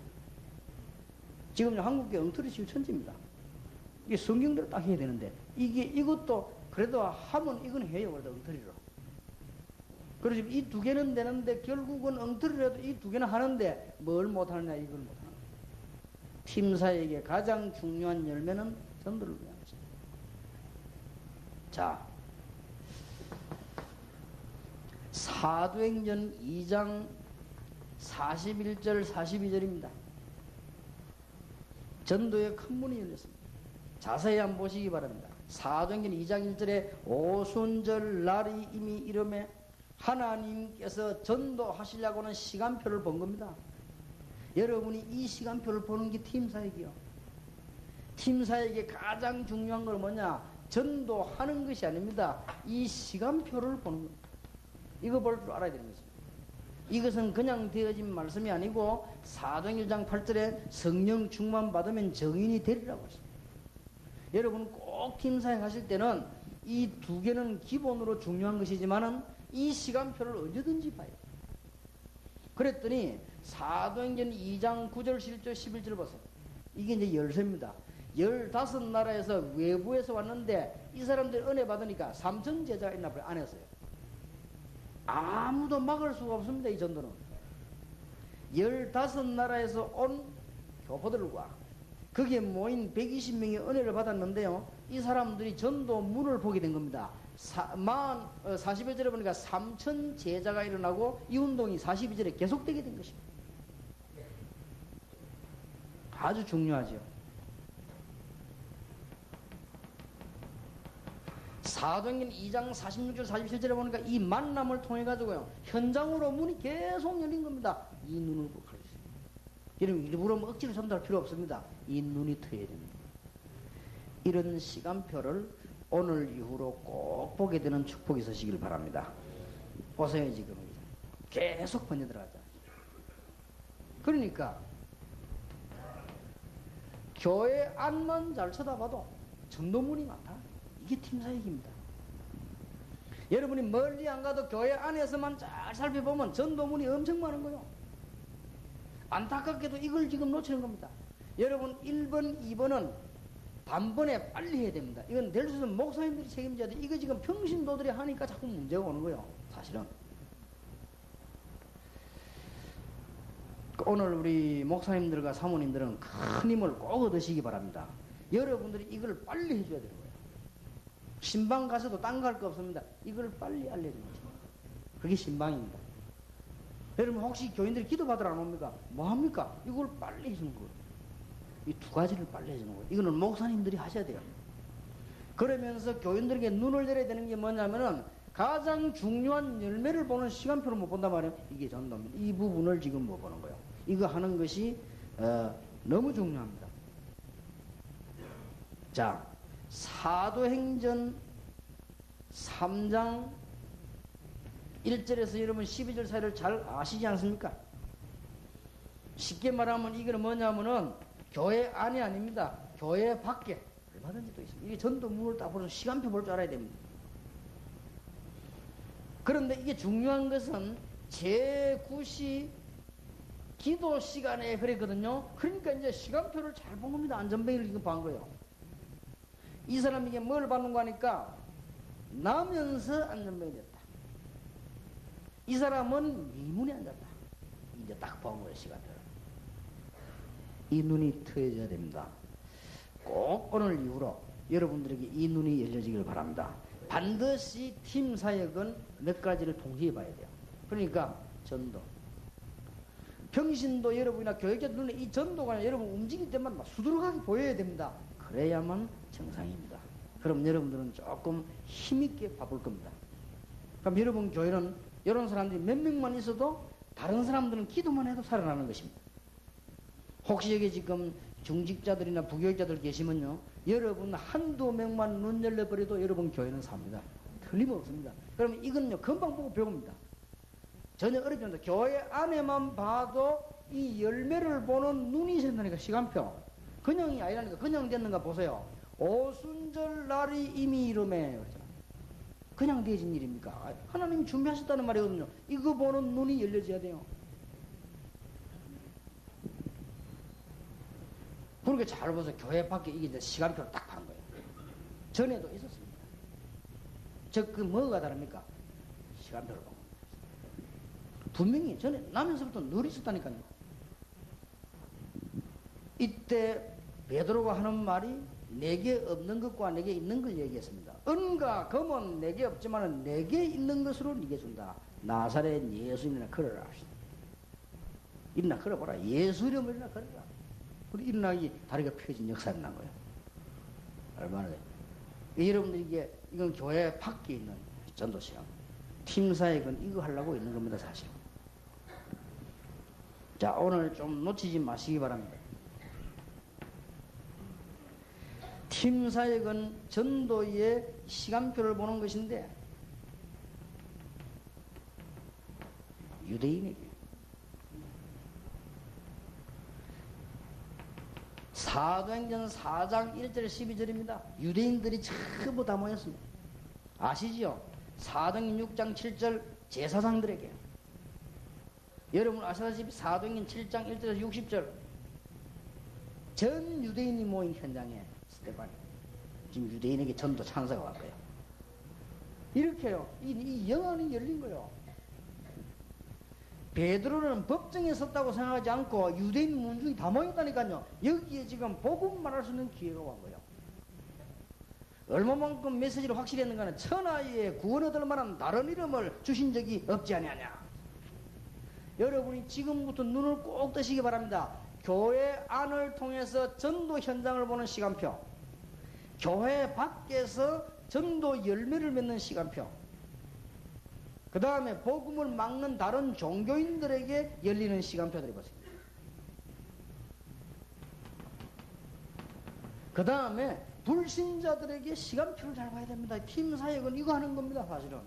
지금 한국계 엉터리 치유 천지입니다. 이게 성경대로 딱 해야 되는데, 이것도 그래도 하면 이건 해요. 그래도 엉터리로. 그래서 이 두 개는 되는데, 결국은 엉터리라도 이 두 개는 하는데, 뭘 못하느냐, 이걸 못하는 거예요. 팀사에게 가장 중요한 열매는 전도를 위한 것입니다. 자, 사도행전 2장 41절 42절입니다. 전도의 큰 문이 열렸습니다. 자세히 한번 보시기 바랍니다. 사도행전 2장 1절에 오순절 날이 이미 이름에 하나님께서 전도하시려고는 시간표를 본 겁니다. 여러분이 이 시간표를 보는 게 팀사역이요. 팀사역의 가장 중요한 건 뭐냐? 전도하는 것이 아닙니다. 이 시간표를 보는 겁니다. 이거 볼 줄 알아야 되는 것입니다. 이것은 그냥 되어진 말씀이 아니고 사도행전 1장 8절에 성령 충만 받으면 정인이 되리라고 했습니다. 여러분 꼭 팀사역 하실 때는 이 두 개는 기본으로 중요한 것이지만은 이 시간표를 언제든지 봐요. 그랬더니 사도행전 2장 9절 10절 11절 보세요. 이게 이제 열쇠입니다. 15나라에서 외부에서 왔는데 이 사람들이 은혜 받으니까 3천 제자가 있나 봐요. 안 했어요. 아무도 막을 수가 없습니다. 이 전도는 15나라에서 온 교포들과 거기에 모인 120명의 은혜를 받았는데요, 이 사람들이 전도 문을 보게 된 겁니다. 42절에 보니까 3천 제자가 일어나고 이 운동이 42절에 계속되게 된 것입니다. 아주 중요하죠. 사도행전 2장 46절 47절에 보니까 이 만남을 통해 가지고요, 현장으로 문이 계속 열린 겁니다. 이 눈을 꼭 가르쳐요. 여러분 일부러 억지로 전달할 필요 없습니다. 이 눈이 트여야 됩니다. 이런 시간표를 오늘 이후로 꼭 보게 되는 축복이 있으시길 바랍니다. 보세요. 지금 계속 번져 들어가죠. 그러니까 교회 안만 잘 쳐다봐도 전도문이 많다. 이게 팀사역입니다. 여러분이 멀리 안 가도 교회 안에서만 잘 살펴보면 전도문이 엄청 많은 거예요. 안타깝게도 이걸 지금 놓치는 겁니다. 여러분 1번, 2번은 단번에 빨리 해야 됩니다. 이건 될 수 있으면 목사님들이 책임져야 돼. 이거 지금 평신도들이 하니까 자꾸 문제가 오는 거예요. 사실은. 오늘 우리 목사님들과 사모님들은 큰 힘을 꼭 얻으시기 바랍니다. 여러분들이 이걸 빨리 해줘야 되는 거예요. 신방 가서도 딴 거 할 거 없습니다. 이걸 빨리 알려주는 거죠. 그게 신방입니다. 여러분 혹시 교인들이 기도 받으러 안 옵니까? 뭐합니까? 이걸 빨리 해주는 거예요. 이 두 가지를 빨리 해주는 거예요. 이거는 목사님들이 하셔야 돼요. 그러면서 교인들에게 눈을 열어야 되는 게 뭐냐면은 가장 중요한 열매를 보는 시간표를 못 본단 말이에요. 이게 전도입니다. 이 부분을 지금 못 보는 거예요. 이거 하는 것이 너무 중요합니다. 자, 사도행전 3장 1절에서 여러분 12절 사이를 잘 아시지 않습니까? 쉽게 말하면 이거는 뭐냐면은 교회 안이 아닙니다. 교회 밖에 얼마든지 또 있습니다. 이게 전도문을 딱 보는 시간표 볼 줄 알아야 됩니다. 그런데 이게 중요한 것은 제9시 기도 시간에 그랬거든요. 그러니까 이제 시간표를 잘 본 겁니다. 안전뱅이를 지금 본 거예요. 이 사람이 이게 뭘 받는가 하니까 나면서 안전뱅이 됐다. 이 사람은 미문에 앉았다. 이제 딱 본 거예요. 시간표를. 이 눈이 트여져야 됩니다. 꼭 오늘 이후로 여러분들에게 이 눈이 열려지길 바랍니다. 반드시 팀 사역은 몇 가지를 동시에 봐야 돼요. 그러니까 전도, 평신도 여러분이나 교육자 눈에 이 전도가 여러분 움직일 때만 막 수두룩하게 보여야 됩니다. 그래야만 정상입니다. 그럼 여러분들은 조금 힘있게 봐볼 겁니다. 그럼 여러분 교회는 이런 사람들이 몇 명만 있어도 다른 사람들은 기도만 해도 살아나는 것입니다. 혹시 여기 지금 중직자들이나 부교육자들 계시면요, 여러분 한두 명만 눈 열려버려도 여러분 교회는 삽니다. 틀림없습니다. 그러면 이건요 금방 보고 배웁니다. 전혀 어렵지 않습니다. 교회 안에만 봐도 이 열매를 보는 눈이 생다니까. 시간표 그냥이 아니라니까. 그냥 됐는가 보세요. 오순절 날이 이미 이름에 그냥 되어진 일입니까? 하나님이 준비하셨다는 말이거든요. 이거 보는 눈이 열려져야 돼요. 그렇게 잘 봐서 교회 밖에 이게 이제 시간표를 딱 판 거예요. 전에도 있었습니다. 즉, 그 뭐가 다릅니까? 시간표를 보고. 분명히 전에 나면서부터 늘 있었다니까요. 이때 베드로가 하는 말이 내게 없는 것과 내게 있는 걸 얘기했습니다. 은과 금은 내게 없지만 내게 있는 것으로 네게 준다. 나사렛 예수님이나 걸어라. 일어나 걸어보라. 예수 이름을 일어나 걸어라. 그리고 일어나기 다리가 펴진 역사가 난 거예요. 얼마나 돼요? 여러분들 이건 교회 밖에 있는 전도시험. 팀사역은 이거 하려고 있는 겁니다, 사실. 자, 오늘 좀 놓치지 마시기 바랍니다. 팀사역은 전도의 시간표를 보는 것인데, 유대인에게 사도행전 4장 1절 12절입니다. 유대인들이 전부 다 모였습니다. 아시지요? 사도행전 6장 7절 제사장들에게. 여러분 아시다시피 사도행전 7장 1절에서 60절 전 유대인이 모인 현장에 스테반 지금 유대인에게 전도 찬사가 왔고요. 이렇게요. 이 영안이 열린 거요. 베드로는 법정에 섰다고 생각하지 않고 유대인 문중이 다 모였다니까요. 여기에 지금 복음 말할 수 있는 기회가 온 거예요. 얼마만큼 메시지를 확실히 했는가는 천하에 구원 얻을 만한 다른 이름을 주신 적이 없지 아니하냐. 여러분이 지금부터 눈을 꼭 뜨시기 바랍니다. 교회 안을 통해서 전도 현장을 보는 시간표, 교회 밖에서 전도 열매를 맺는 시간표, 그 다음에 복음을 막는 다른 종교인들에게 열리는 시간표들이 보세요. 그 다음에 불신자들에게 시간표를 잘 봐야 됩니다. 팀사역은 이거 하는 겁니다, 사실은.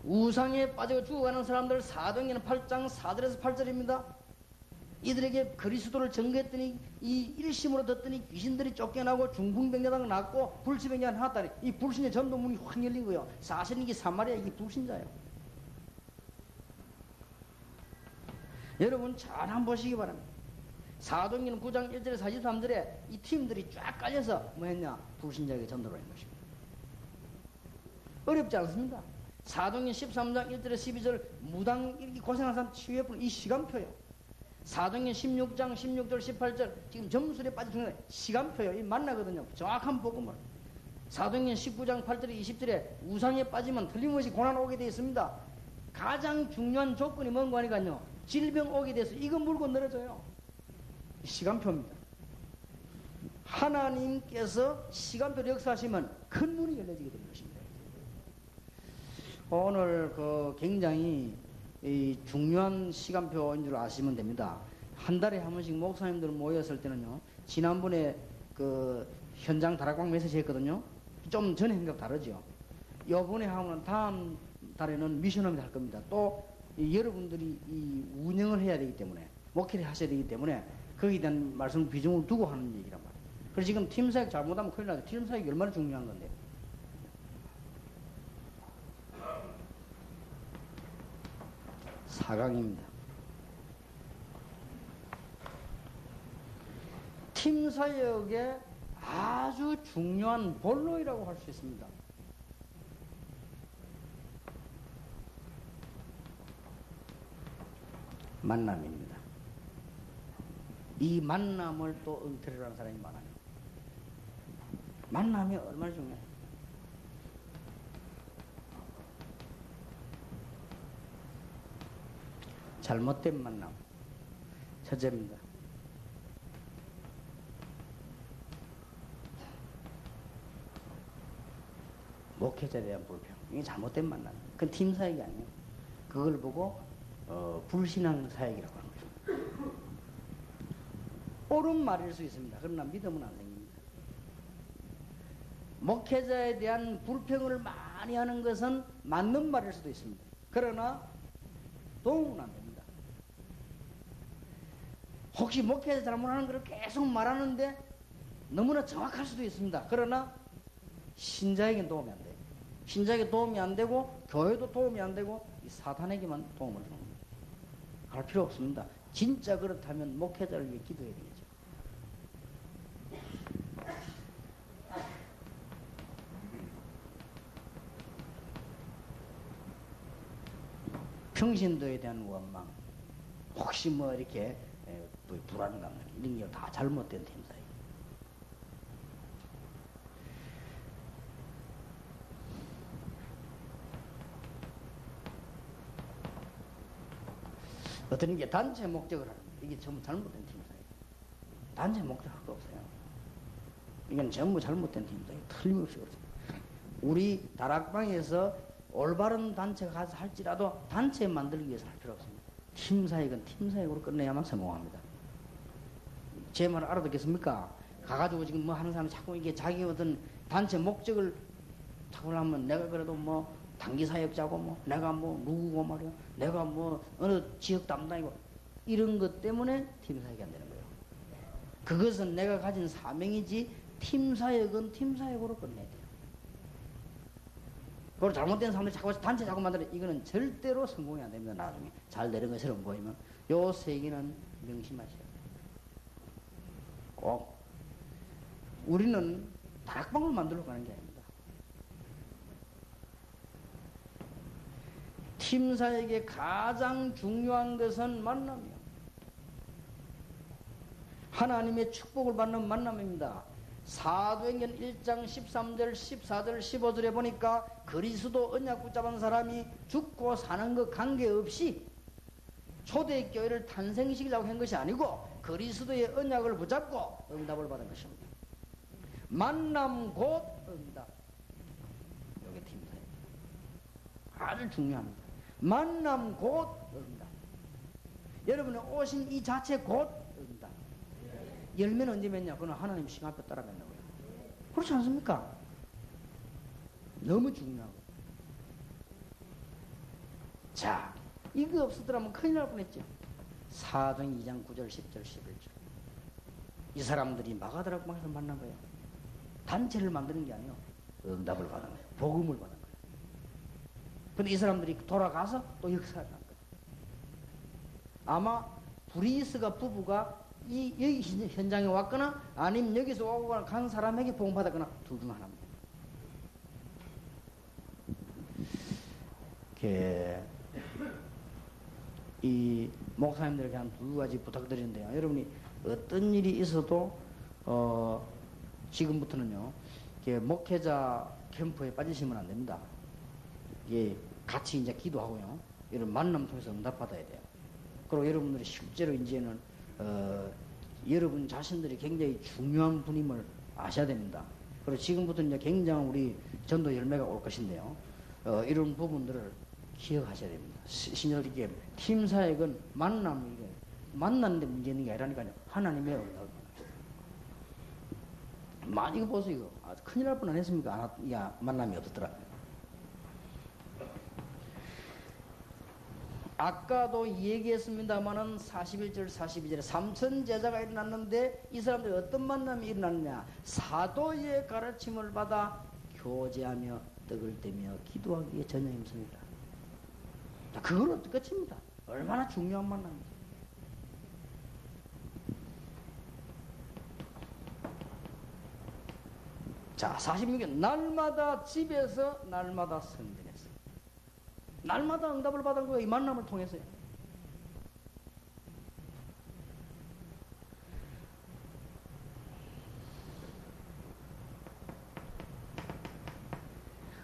우상에 빠져 죽어가는 사람들 사도행전 8장 4절에서 8절입니다. 이들에게 그리스도를 전거했더니 이 일심으로 듣더니 귀신들이 쫓겨나고 중풍병자가 낫고 불치병자가 나왔다니 이 불신자 전도문이 확 열린 거예요. 사실 이게 사마리아 이게 불신자예요. 여러분 잘 한번 보시기 바랍니다. 사도행전 9장 1절에서 43절에 이 팀들이 쫙 깔려서 뭐 했냐? 불신자에게 전도를 한 것입니다. 어렵지 않습니다. 사도행전 13장 1절에서 12절 무당 이렇게 고생한 사람 치유해보는 이 시간표예요. 사도행전 16장 16절 18절 지금 점술에 빠진 중간에 시간표요. 이 만나거든요. 정확한 복음을. 사도행전 19장 8절에 20절에 우상에 빠지면 틀림없이 고난 오게 되어 있습니다. 가장 중요한 조건이 뭔가 하니까요. 질병 오게 돼서 이거 물고 늘어져요. 시간표입니다. 하나님께서 시간표를 역사하시면 큰 문이 열려지게 되는 것입니다. 오늘 굉장히 중요한 시간표인 줄 아시면 됩니다. 한 달에 한 번씩 목사님들 모였을 때는요, 지난번에 현장 다락방 메시지 했거든요. 좀 전에 생각 다르죠. 요번에 하면 다음 달에는 미션홈이 할 겁니다. 또 여러분들이 이 운영을 해야 되기 때문에, 목회를 하셔야 되기 때문에 거기에 대한 말씀 비중을 두고 하는 얘기란 말이에요. 그래서 지금 팀사역 잘못하면 큰일 나죠. 팀사역이 얼마나 중요한 건데. 사강입니다. 팀사역의 아주 중요한 본로이라고 할 수 있습니다. 만남입니다. 이 만남을 또 은퇴를 하는 사람이 많아요. 만남이 얼마나 중요해요. 잘못된 만남. 첫째입니다. 목회자에 대한 불평. 이게 잘못된 만남. 그건 팀 사역이 아니에요. 그걸 보고 불신앙 사역이라고 하는 거죠. 옳은 말일 수 있습니다. 그러나 믿음은 안 생깁니다. 목회자에 대한 불평을 많이 하는 것은 맞는 말일 수도 있습니다. 그러나 도움은 안 됩니다. 혹시 목회자 잘못하는 것을 계속 말하는데 너무나 정확할 수도 있습니다. 그러나 신자에게는 도움이 안 돼요. 신자에게 도움이 안 되고 교회도 도움이 안 되고 이 사탄에게만 도움을 주는 겁니다. 할 필요 없습니다. 진짜 그렇다면 목회자를 위해 기도해야 되겠죠. 평신도에 대한 원망, 혹시 뭐 이렇게 불안감, 이런 게 다 잘못된 팀사예요. 어떤 게 단체 목적을 하는 거예요. 이게 전부 잘못된 팀사예요. 단체 목적 할 거 없어요. 이건 전부 잘못된 팀사예요. 틀림없이 그렇죠. 우리 다락방에서 올바른 단체가 가서 할지라도 단체 만들기 위해서 할 필요 없습니다. 팀사역은 팀사역으로 끝내야만 성공합니다. 제 말을 알아듣겠습니까? 가가지고 지금 뭐 하는 사람이 자꾸 이게 자기 어떤 단체 목적을 자꾸 하면 내가 그래도 뭐 단기 사역자고 뭐 내가 뭐 누구고 말이야. 내가 뭐 어느 지역 담당이고 이런 것 때문에 팀사역이 안 되는 거예요. 그것은 내가 가진 사명이지 팀사역은 팀사역으로 끝내야 돼요. 그걸 잘못된 사람들이 자꾸 단체 자꾸 만들어 이거는 절대로 성공이 안 됩니다. 나중에 잘 되는 것처럼 보이면 요 세 개는 명심하셔야 돼요. 꼭 우리는 다락방을 만들어 가는 게 아닙니다. 팀사에게 가장 중요한 것은 만남이요. 하나님의 축복을 받는 만남입니다. 사도행전 1장 13절, 14절, 15절에 보니까 그리스도 언약 붙잡은 사람이 죽고 사는 것 관계없이 초대교회를 탄생시키려고 한 것이 아니고 그리스도의 언약을 붙잡고 응답을 받은 것입니다. 만남 곧 응답. 이게 팀사예요. 아주 중요합니다. 만남 곧 응답. 여러분의 오신 이 자체 곧 응답. 열매는 언제 맺냐? 그건 하나님 시간 앞에 따라 맺는 거예요. 그렇지 않습니까? 너무 중요하고. 자, 이거 없었더라면 큰일 날 뻔했죠. 사도행 2장 9절, 10절, 11절. 이 사람들이 마가다락방에서 만난 거예요. 단체를 만드는 게 아니에요. 응답을 받은 거예요. 복음을 받은 거예요. 근데 이 사람들이 돌아가서 또 역사를 한 거예요. 아마 브리스가 부부가 여기 현장에 왔거나 아니면 여기서 오거나 간 사람에게 복음 받았거나 둘 중 하나입니다. 이 목사님들에게 한 두 가지 부탁드리는데요. 여러분이 어떤 일이 있어도 지금부터는요 목회자 캠프에 빠지시면 안 됩니다. 이게 같이 이제 기도하고요. 이런 만남 통해서 응답받아야 돼요. 그리고 여러분들이 실제로 이제는 여러분 자신들이 굉장히 중요한 분임을 아셔야 됩니다. 그리고 지금부터 이제 굉장히 우리 전도 열매가 올 것인데요. 이런 부분들을 기억하셔야 됩니다. 신절이게 팀사역은 만나는데 문제 있는 게 아니라니까요. 하나님의 응답을 많이 이거 보세요. 이거 큰일 날 뻔 안 했습니까? 만남이 없었더라. 아까도 얘기했습니다마는 41절 42절에 3천 제자가 일어났는데 이 사람들이 어떤 만남이 일어났느냐? 사도의 가르침을 받아 교제하며 떡을 떼며 기도하기 위해 전혀 힘씁니다. 그건 끝입니다. 얼마나 중요한 만남입니다. 자, 46년 날마다 집에서 날마다 성전에서 날마다 응답을 받은 거예요. 이 만남을 통해서요.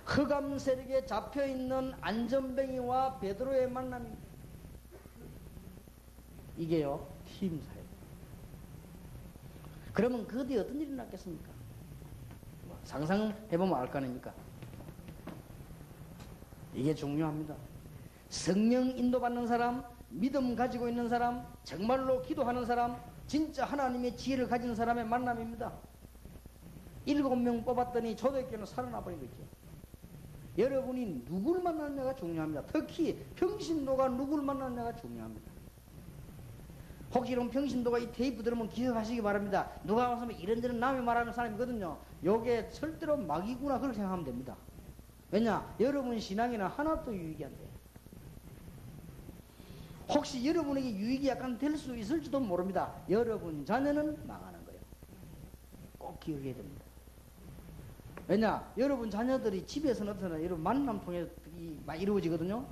흑암 세력에 잡혀있는 안전뱅이와 베드로의 만남입니다. 이게요 팀사예요. 그러면 그 뒤에 어떤 일이 났겠습니까? 상상해보면 알 거 아닙니까? 이게 중요합니다. 성령 인도받는 사람, 믿음 가지고 있는 사람, 정말로 기도하는 사람, 진짜 하나님의 지혜를 가진 사람의 만남입니다. 7명 뽑았더니 초대교회는 살아나버린 거죠. 여러분이 누굴 만났냐가 중요합니다. 특히 평신도가 누굴 만났냐가 중요합니다. 혹시 이런 평신도가 이 테이프 들으면 기억하시기 바랍니다. 누가 와서 이런저런 남이 말하는 사람이거든요. 요게 절대로 막이구나 그렇게 생각하면 됩니다. 왜냐? 여러분 신앙에는 하나도 유익이 안 돼요. 혹시 여러분에게 유익이 약간 될 수 있을지도 모릅니다. 여러분 자녀는 망하는 거예요. 꼭 기억해야 됩니다. 왜냐? 여러분 자녀들이 집에서는 어떠나 여러분 만남 통해 많이 이루어지거든요.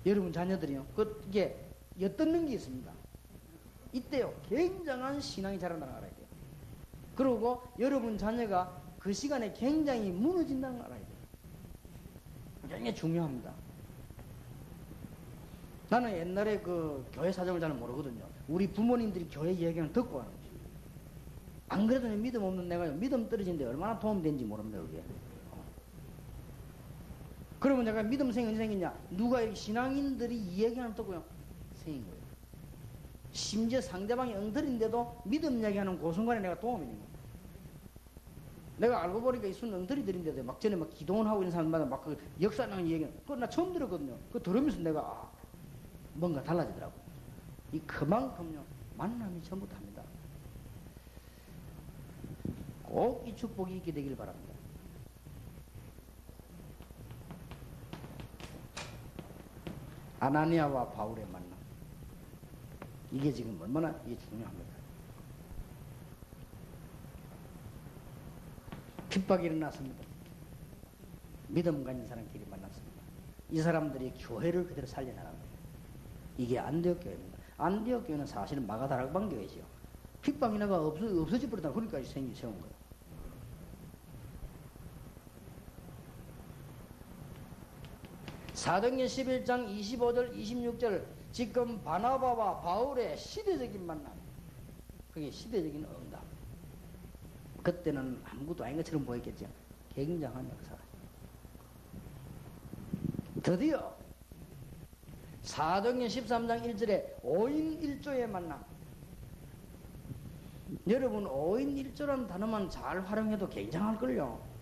여러분 자녀들이요. 이게 엿듣는 게 있습니다. 이때요. 굉장한 신앙이 자라나는 걸 알아야 돼요. 그리고 여러분 자녀가 그 시간에 굉장히 무너진다는 걸 알아야 돼요. 굉장히 중요합니다. 나는 옛날에 그 교회 사정을 잘 모르거든요. 우리 부모님들이 교회 이야기를 듣고 하는 거지. 안 그래도 믿음 없는 내가 믿음 떨어지는데 얼마나 도움이 되는지 모릅니다, 그게. 그러면 내가 믿음 언제 생겼냐? 누가 신앙인들이 이 얘기하는 듣고요. 생긴 거예요. 심지어 상대방이 엉터리인데도 믿음 이야기하는 그 순간에 내가 도움이 되는 거예요. 내가 알고 보니까 이 순 엉터리들인데도 막 전에 막 기도원하고 있는 사람마다 막 그 역사나는 얘기는 그거 나 처음 들었거든요. 그거 들으면서 내가 뭔가 달라지더라고요. 그만큼요 만남이 전부 답니다. 꼭 이 축복이 있게 되길 바랍니다. 아나니아와 바울의 만남. 이게 지금 얼마나 이게 중요합니다. 핍박이 일어났습니다. 믿음 가진 사람끼리 만났습니다. 이 사람들이 교회를 그대로 살려나갑니다. 이게 안디옥 교회입니다. 안디옥 교회는 사실은 마가다락방 교회죠. 핍박이나가 없어져 버렸다. 그러니까 세운 거예요. 사도행전 11장 25절 26절 지금 바나바와 바울의 시대적인 만남. 그게 시대적인 응답. 그때는 아무것도 아닌 것처럼 보였겠죠. 굉장한 역사가. 드디어 사도행전 13장 1절에 5인 1조의 만남. 여러분 5인 1조라는 단어만 잘 활용해도 굉장할걸요.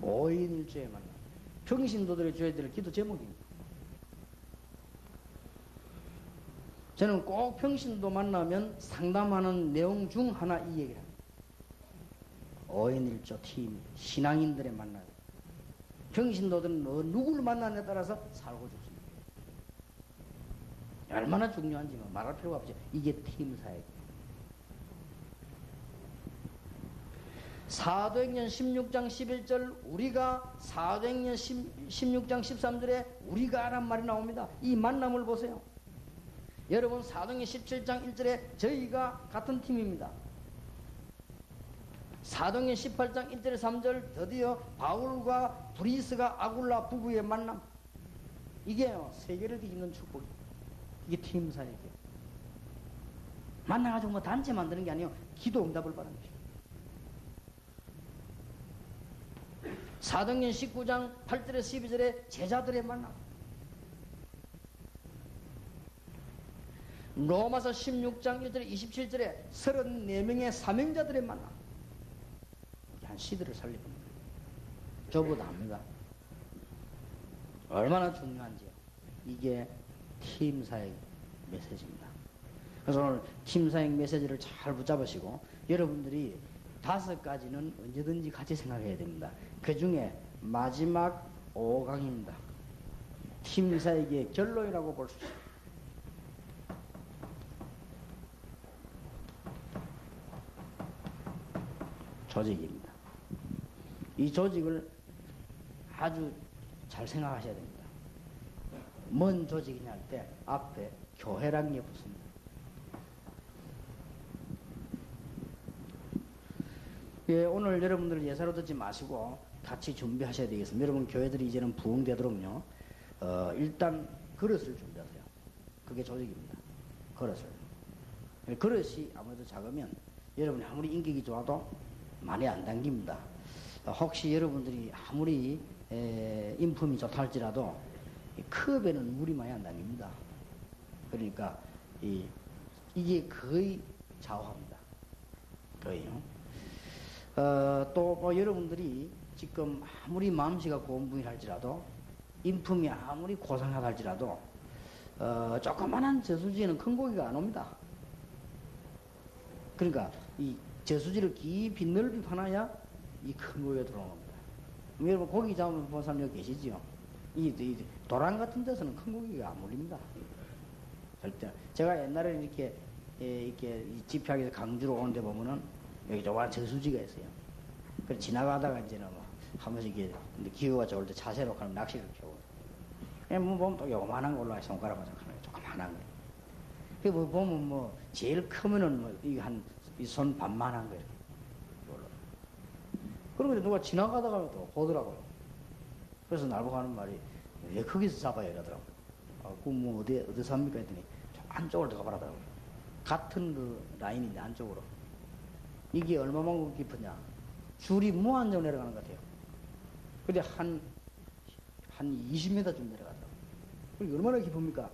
5인 1조의 만남. 평신도들의 줘야 될 기도 제목입니다. 저는 꼭 평신도 만나면 상담하는 내용 중 하나 이 얘기를 합니다. 5인 1조 팀, 신앙인들의 만남. 평신도들은 누구를 만나느냐에 따라서 살고 죽습니다. 얼마나 중요한지 말할 필요가 없죠. 이게 팀 사역이에요. 사도행전 16장 11절 우리가 사도행전 16장 13절에 우리가 란 말이 나옵니다. 이 만남을 보세요. 여러분 사도행전 17장 1절에 저희가 같은 팀입니다. 사도행전 18장 1절에 3절 드디어 바울과 브리스가 아굴라 부부의 만남. 이게요 세계를 뒤집는 축복. 이게 팀 사역이에요. 만나가지고 뭐 단체 만드는 게 아니에요. 기도 응답을 바라는 것이에요. 사도행전 19장 8절에 12절에 제자들의 만남. 로마서 16장 1절에 27절에 34명의 사명자들의 만남. 한 시대를 살려봅니다. 저보다 합니다. 얼마나 중요한지요. 이게 팀사역 메시지입니다. 그래서 오늘 팀사역 메시지를 잘 붙잡으시고 여러분들이 5가지는 언제든지 같이 생각해야 됩니다. 그 중에 마지막 5강입니다. 팀사역의 결론이라고 볼 수 있습니다. 조직입니다. 이 조직을 아주 잘 생각하셔야 됩니다. 뭔 조직이냐 할 때 앞에 교회라는 게 붙습니다. 예, 오늘 여러분들 예사로 듣지 마시고 같이 준비하셔야 되겠습니다. 여러분 교회들이 이제는 부흥되도록요. 일단 그릇을 준비하세요. 그게 조직입니다. 그릇을. 그릇이 아무래도 작으면 여러분이 아무리 인격이 좋아도 많이 안 당깁니다. 혹시 여러분들이 아무리 인품이 좋다 할지라도 컵에는 물이 많이 안 당깁니다. 그러니까 이게 거의 좌우합니다. 거의요. 또 뭐 여러분들이 지금 아무리 마음씨가 고운 분이 할지라도 인품이 아무리 고상하다 할지라도 조그만한 저수지에는 큰 고기가 안 옵니다. 그러니까 이 저수지를 깊이 넓이 파놔야 이 큰 고기가 들어오는 겁니다. 여러분 고기 잡으면 본 사람 여기 계시지요? 이 도랑 같은 데서는 큰 고기가 안 몰립니다. 절대. 제가 옛날에 이렇게 집회하기 강주로 오는데 보면은 여기 조그만 저수지가 있어요. 그래서 지나가다가 이제는 뭐 한 번씩 이게 기후가 좋을 때 자세로 가면 낚시를 켜고. 뭐 보면 또 요만한 걸로 손가락 맞아 하는 조그만한 거. 그 뭐 보면 뭐 제일 크면은 뭐 이 한 이 손 반만한 거 이렇게. 그러고 누가 지나가다가 또 보더라고요. 그래서 나보고 하는 말이 왜 거기서 잡아요 이러더라고요. 아, 그뭐 어디 삽니까 했더니 안쪽으로 들어가 봐라더라고요. 같은 그 라인인데 안쪽으로. 이게 얼마만큼 깊으냐? 줄이 무한정 내려가는 것 같아요. 근데 한 20m 좀 내려가더라고요. 그게 얼마나 깊습니까?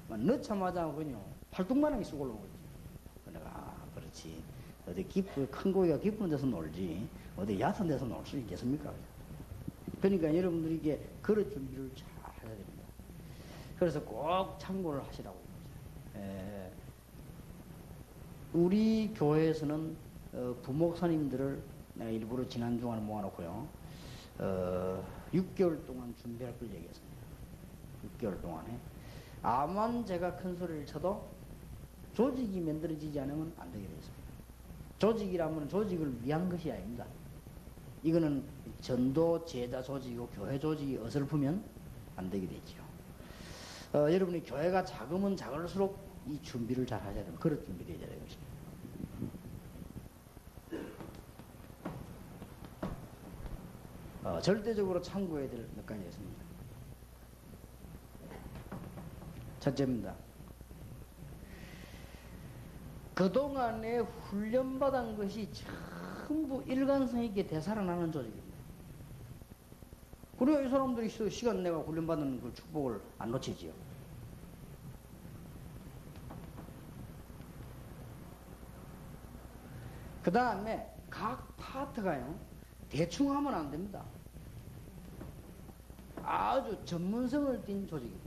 넣자마자 그냥 팔뚝만하게 쑥 올라오고 있지. 내가, 그렇지. 어디 큰 고기가 깊은 데서 놀지, 어디 얕은 데서 놀 수 있겠습니까? 그러니까 여러분들이 이게 그릇 준비를 잘 해야 됩니다. 그래서 꼭 참고를 하시라고. 우리 교회에서는 부목사님들을 내가 일부러 지난 주간에 모아놓고요. 6개월 동안 준비할 걸 얘기했습니다. 6개월 동안에. 아만 제가 큰 소리를 쳐도 조직이 만들어지지 않으면 안 되게 되어 있습니다. 조직이라면 조직을 위한 것이 아닙니다. 이거는 전도 제자 조직이고 교회 조직이 어설프면 안 되게 되죠. 여러분이 교회가 작으면 작을수록 이 준비를 잘 하셔야 됩니다. 그릇 준비를 해야 되는 것입니다. 절대적으로 참고해야 될 몇 가지 있습니다. 첫째입니다. 그동안에 훈련받은 것이 전부 일관성 있게 되살아나는 조직입니다. 그래야 이 사람들이 시간 내가 훈련받는 그 축복을 안 놓치지요. 그 다음에 각 파트가요, 대충 하면 안 됩니다. 아주 전문성을 띈 조직입니다.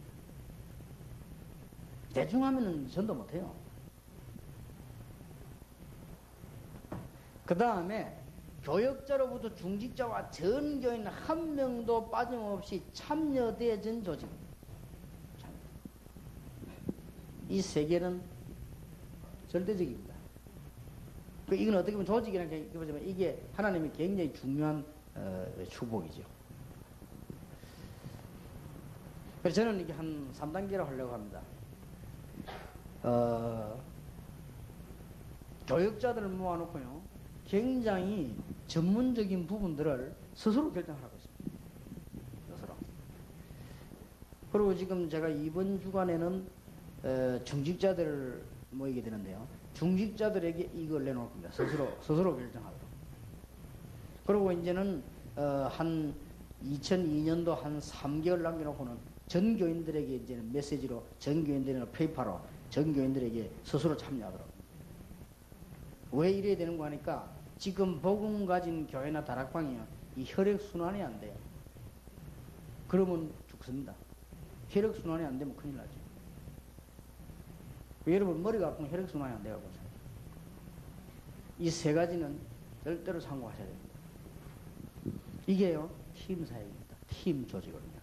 대충 하면은 전도 못해요. 그 다음에 교역자로부터 중직자와 전 교인 한 명도 빠짐없이 참여되어진 조직입니다. 이 세 개는 절대적입니다. 이건 어떻게 보면 조직이라는 게 보자면 이게 하나님이 굉장히 중요한 축복이죠. 그래서 저는 이게 한 3단계로 하려고 합니다. 교역자들을 모아놓고요, 굉장히 전문적인 부분들을 스스로 결정하라고 했습니다. 스스로. 그리고 지금 제가 이번 주간에는 중직자들을 모이게 되는데요. 중직자들에게 이걸 내놓을 겁니다. 스스로 결정하도록. 그리고 이제는 한 2002년도 한 3개월 남겨놓고는 전 교인들에게 이제는 메시지로, 전 교인들에게 페이퍼로 전 교인들에게 스스로 참여하도록. 왜 이래야 되는 거 하니까 지금 복음 가진 교회나 다락방이요, 이 혈액순환이 안 돼요. 그러면 죽습니다. 혈액순환이 안 되면 큰일 나죠. 여러분 머리가 아프면 혈액순환이 안 돼가고 이 세 가지는 절대로 참고하셔야 됩니다. 이게요, 팀 사역입니다. 팀 조직입니다.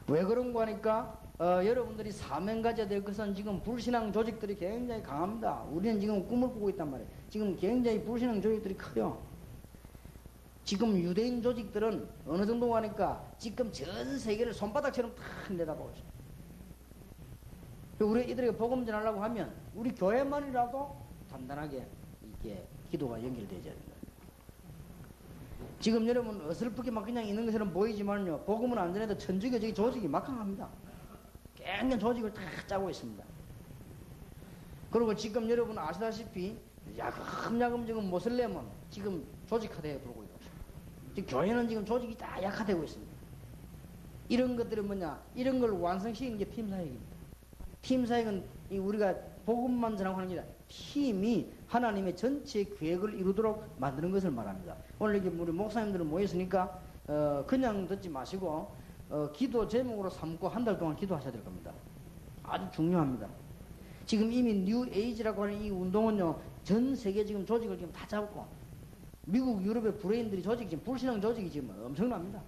왜 그런 거 하니까 여러분들이 사명 가져야 될 것은 지금 불신앙 조직들이 굉장히 강합니다. 우리는 지금 꿈을 꾸고 있단 말이에요. 지금 굉장히 불신앙 조직들이 커요. 지금 유대인 조직들은 어느 정도 하니까 지금 전 세계를 손바닥처럼 탁 내다보고 있어요. 우리 이들에게 복음 전하려고 하면 우리 교회만이라도 단단하게 이렇게 기도가 연결되어야 된다. 지금 여러분 어설프게 막 그냥 있는 것처럼 보이지만요, 복음은 안 전해도 천주교 저기 조직이 막강합니다. 굉장히 조직을 다 짜고 있습니다. 그리고 지금 여러분 아시다시피 야금야금 지금 모슬렘은 지금 조직화되어 들어오고 있어요. 지금 교회는 지금 조직이 다 약화되고 있습니다. 이런 것들은 뭐냐, 이런 걸 완성시키는 게 팀사역입니다. 팀사역은 우리가 복음만 전하고 하는 게 아니라 팀이 하나님의 전체 계획을 이루도록 만드는 것을 말합니다. 오늘 이렇게 우리 목사님들은 모였으니까 그냥 듣지 마시고 기도 제목으로 삼고 한 달 동안 기도하셔야 될 겁니다. 아주 중요합니다. 지금 이미 뉴 에이지라고 하는 이 운동은요, 전 세계 지금 조직을 지금 다 잡고, 미국, 유럽의 브레인들이 조직이 지금 불신앙 조직이 지금 엄청납니다.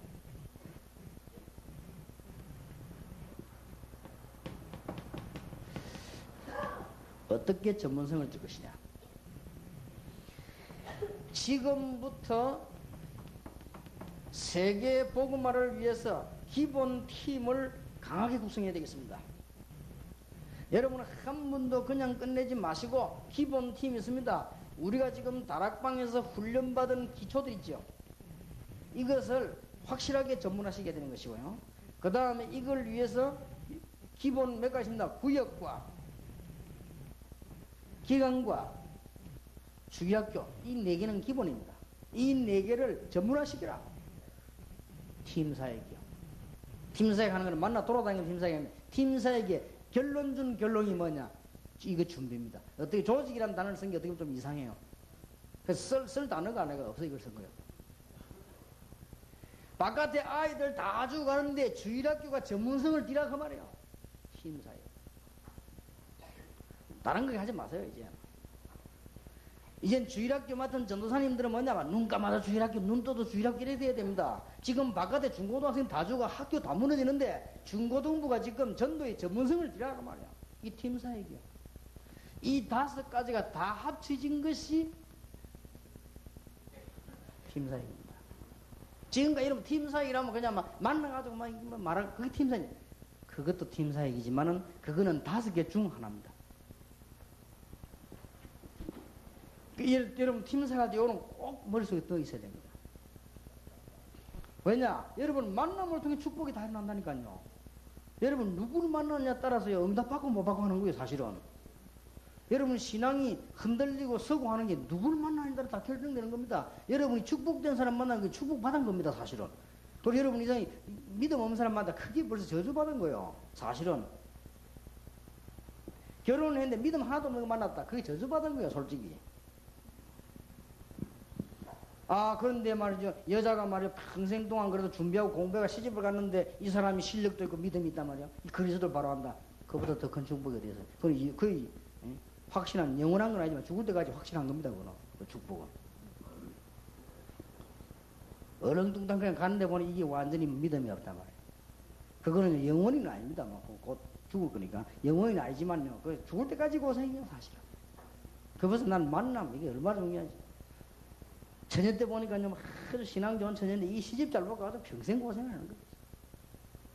어떻게 전문성을 줄 것이냐. 지금부터 세계 복음화를 위해서 기본 팀을 강하게 구성해야 되겠습니다. 여러분 한 분도 그냥 끝내지 마시고 기본 팀이 있습니다. 우리가 지금 다락방에서 훈련받은 기초들 있죠. 이것을 확실하게 전문화시켜야 되는 것이고요. 그 다음에 이걸 위해서 기본 몇 가지입니다. 구역과 기관과 주기학교 이 네 개는 기본입니다. 이 네 개를 전문화시키라. 팀사역이요. 팀사역 하는 것은 만나 돌아다니는 팀사역입니다. 팀사역의 결론 준 결론이 뭐냐? 이거 준비입니다. 어떻게 조직이라는 단어를 쓴 게 어떻게 보면 좀 이상해요. 그래서 쓸 단어가 내가 없어 이걸 쓴 거예요. 바깥에 아이들 다 주고 가는데 주일학교가 전문성을 띠라 그 말이에요. 팀사역. 다른 거 하지 마세요 이제. 이젠 주일학교 맡은 전도사님들은 뭐냐면 눈 감아도 주일학교, 눈 떠도 주일학교 이래야 돼야 됩니다. 지금 바깥에 중고등학생 다 주고 학교 다 무너지는데 중고등부가 지금 전도의 전문성을 띠라고 말이야. 이 팀사역이요. 이 5가지가 다 합쳐진 것이 팀사역입니다. 지금까지 여러분 팀사역이라면 그냥 막 만나가지고 막 말할 그게 팀사역. 그것도 팀사역이지만은 그거는 5개 중 하나입니다. 여러분 팀사역할 때 이거는 꼭 머릿속에 떠 있어야 됩니다. 왜냐? 여러분 만남을 통해 축복이 다 일어난다니까요. 여러분 누구를 만나느냐에 따라서 응답받고 못 받고 하는 거예요 사실은. 여러분 신앙이 흔들리고 서고 하는 게 누구를 만나느냐에 따라 다 결정되는 겁니다. 여러분이 축복된 사람 만나는 게 축복받은 겁니다 사실은. 또 여러분 이상이 믿음 없는 사람 만나 그게 벌써 저주받은 거예요 사실은. 결혼을 했는데 믿음 하나도 없는 거 만났다 그게 저주받은 거예요 솔직히. 아 그런데 말이죠 여자가 말이죠 평생 동안 그래도 준비하고 공부해가 시집을 갔는데 이 사람이 실력도 있고 믿음이 있단 말이야. 이 그리스도를 바로 한다. 그보다 더 큰 축복이 어디 있어요. 거의 확신한 영원한 건 아니지만 죽을 때까지 확신한 겁니다 그거는. 그 축복은 어렁뚱땅 그냥 가는데 보니 이게 완전히 믿음이 없단 말이에요. 그거는 영원히는 아닙니다. 곧 죽을 거니까 영원히는 아니지만요 그 죽을 때까지 고생이에요 사실은. 그래서 난 만남 이게 얼마나 중요하지. 처녀 때 보니까요, 아주 신앙 좋은 처녀인데 이 시집 잘 못 가서 평생 고생하는 거예요.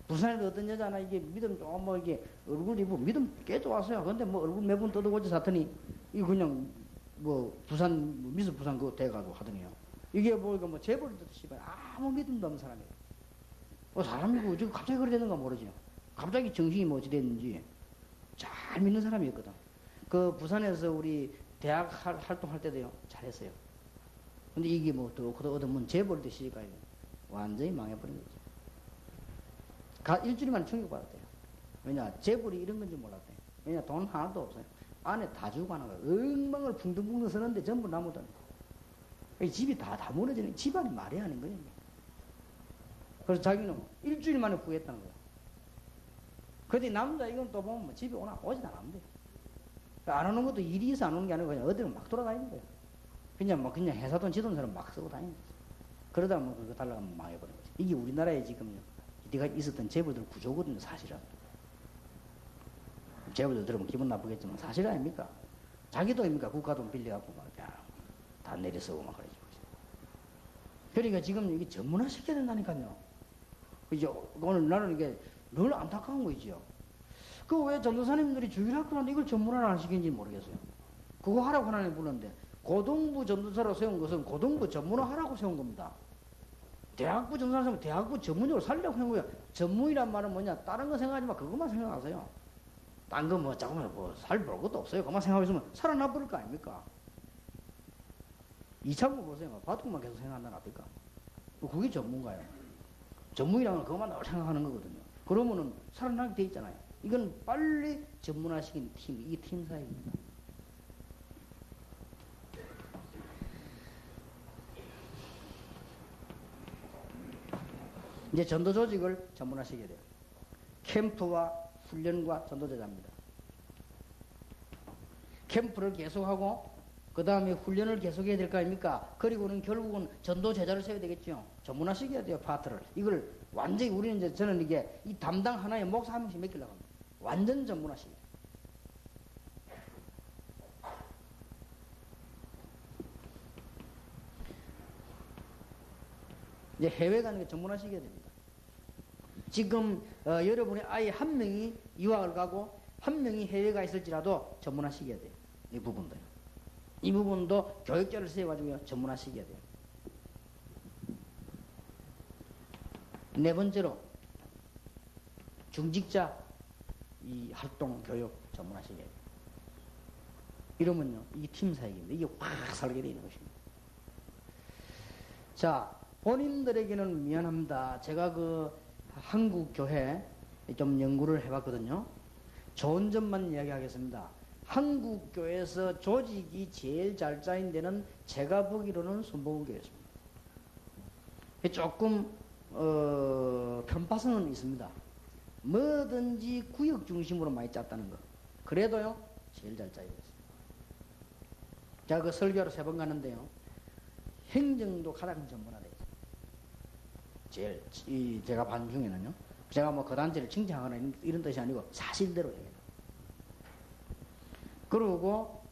부산에도 어떤 여자 하나 이게 믿음 좀 뭐 이게 얼굴 이쁘고 믿음 꽤 좋았어요. 근데 뭐 얼굴 매번 떠들고지 사더니 이 그냥 뭐 부산 미스 부산 그거 돼가지고 하더니요. 이게 보니까 뭐 재벌도 씨발 아무 믿음도 없는 사람이에요. 뭐 사람이고 지금 갑자기 그래 되는가 모르죠. 갑자기 정신이 뭐 어찌 됐는지 잘 믿는 사람이었거든. 그 부산에서 우리 대학 활동할 때도요 잘했어요. 근데 이게 뭐 또 얻으면 재벌도 시집가요. 완전히 망해버린 거죠. 일주일 만에 충격받았대요. 왜냐 재벌이 이런 건지 몰랐대요. 왜냐 돈 하나도 없어요. 안에 다 주고 가는 거예요. 엉망을 붕둥붕둥 쓰는데 전부 나무돈. 집이 다 무너지는 집안이 말이 아닌 거예요. 그래서 자기는 일주일 만에 구했다는 거예요. 근데 남자 이건 또 보면 뭐 집에 오지도 않는데. 안 오는 것도 일이 있어 안 오는 게 아니고 그냥 어디로 막 돌아다니는 거예요. 그냥 회사돈 지돈 사람 막 쓰고 다니는 거죠. 그러다 뭐 그거 달라가면 망해버린 거죠. 이게 우리나라에 지금 이때가 있었던 재벌들 구조거든요, 사실은. 재벌들 들으면 기분 나쁘겠지만 사실 아닙니까? 자기 돈입니까? 국가 돈 빌려갖고 막 다 내려쓰고 막 그러죠. 그러니까 지금 이게 전문화 시켜야 된다니까요. 그죠? 오늘 나는 이게 늘 안타까운 거죠. 그 왜 전도사님들이 주일학교라는데 이걸 전문화를 안 시키는지 모르겠어요. 그거 하라고 하나님 부르는데 고등부 전도사로 세운 것은 고등부 전문화 하라고 세운 겁니다. 대학부 전도사는 대학부 전문적으로 살리라고 한 거예요. 전문이란 말은 뭐냐? 다른 거 생각하지 마. 그것만 생각하세요. 딴 거 뭐 자꾸만 뭐 살볼 것도 없어요. 그것만 생각하고 있으면 살아나 버릴 거 아닙니까? 이창구 보세요. 바둑만 계속 생각한다 납니까? 그게 전문가예요. 전문이라는 건 그것만 늘 생각하는 거거든요. 그러면은 살아나게 돼 있잖아요. 이건 빨리 전문화시킨 팀, 이게 팀사역입니다. 이제 전도 조직을 전문화시켜야 돼요. 캠프와 훈련과 전도 제자입니다. 캠프를 계속하고 그 다음에 훈련을 계속해야 될 거 아닙니까? 그리고는 결국은 전도 제자를 세워야 되겠죠. 전문화시켜야 돼요, 파트를. 이걸 완전히 우리는 이제 저는 이게 이 담당 하나에 목사 한 명씩 맡기려고 합니다. 완전 전문화시켜야 돼요. 이제 해외 가는 게 전문화시켜야 됩니다. 지금 여러분의 아이 한 명이 유학을 가고 한 명이 해외가 있을지라도 전문화시켜야 돼요. 이 부분도요. 이 부분도 교육자를 세워가지고 전문화시켜야 돼요. 네 번째로 중직자 이 활동 교육 전문화시켜야 돼요. 이러면요, 이게 팀 사역입니다. 이게 확 살게 되는 것입니다. 자, 본인들에게는 미안합니다. 제가 그 한국 교회 좀 연구를 해봤거든요. 좋은 점만 이야기하겠습니다. 한국 교회에서 조직이 제일 잘 짜인 데는 제가 보기로는 순복음교회였습니다. 조금 편파성은 있습니다. 뭐든지 구역 중심으로 많이 짰다는 거. 그래도요, 제일 잘 짜여 있어요. 제가 그 설교하러 3번 가는데요, 행정도 가장 전문화되어 있어요. 제일 제가 반 중에는요, 제가 뭐 그 단체를 칭찬하거나 이런 뜻이 아니고 사실대로 얘기해요. 그리고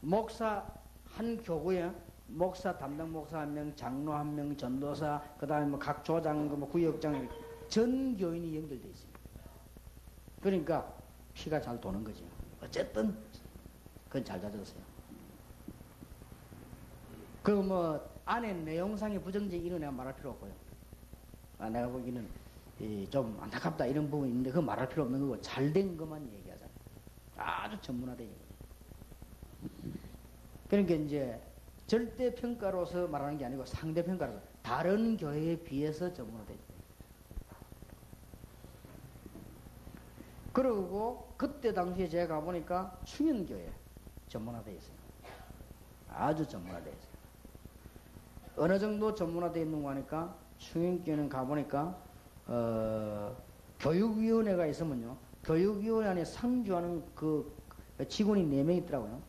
목사 한 교구에 목사 담당 목사 1명, 장로 1명, 전도사, 그 다음에 뭐 각 조장, 뭐 구역장, 전 교인이 연결되어 있습니다. 그러니까 피가 잘 도는 거죠. 어쨌든 그건 잘 다졌어요. 그 뭐 안에 내용상의 부정적인 이런 내가 말할 필요 없고요. 내가 보기에는 좀 안타깝다 이런 부분이 있는데 그거 말할 필요 없는 거고 잘된 것만 얘기하잖아요. 아주 전문화되어 있는 거예요. 그러니까 이제 절대 평가로서 말하는 게 아니고 상대 평가로서 다른 교회에 비해서 전문화되어 있어요. 그리고 그때 당시에 제가 가보니까 충현교회 전문화되어 있어요. 아주 전문화되어 있어요. 어느 정도 전문화되어 있는 거 하니까 충현교회는 가보니까 교육위원회가 있으면요, 교육위원회 안에 상주하는 그 직원이 4명 있더라고요.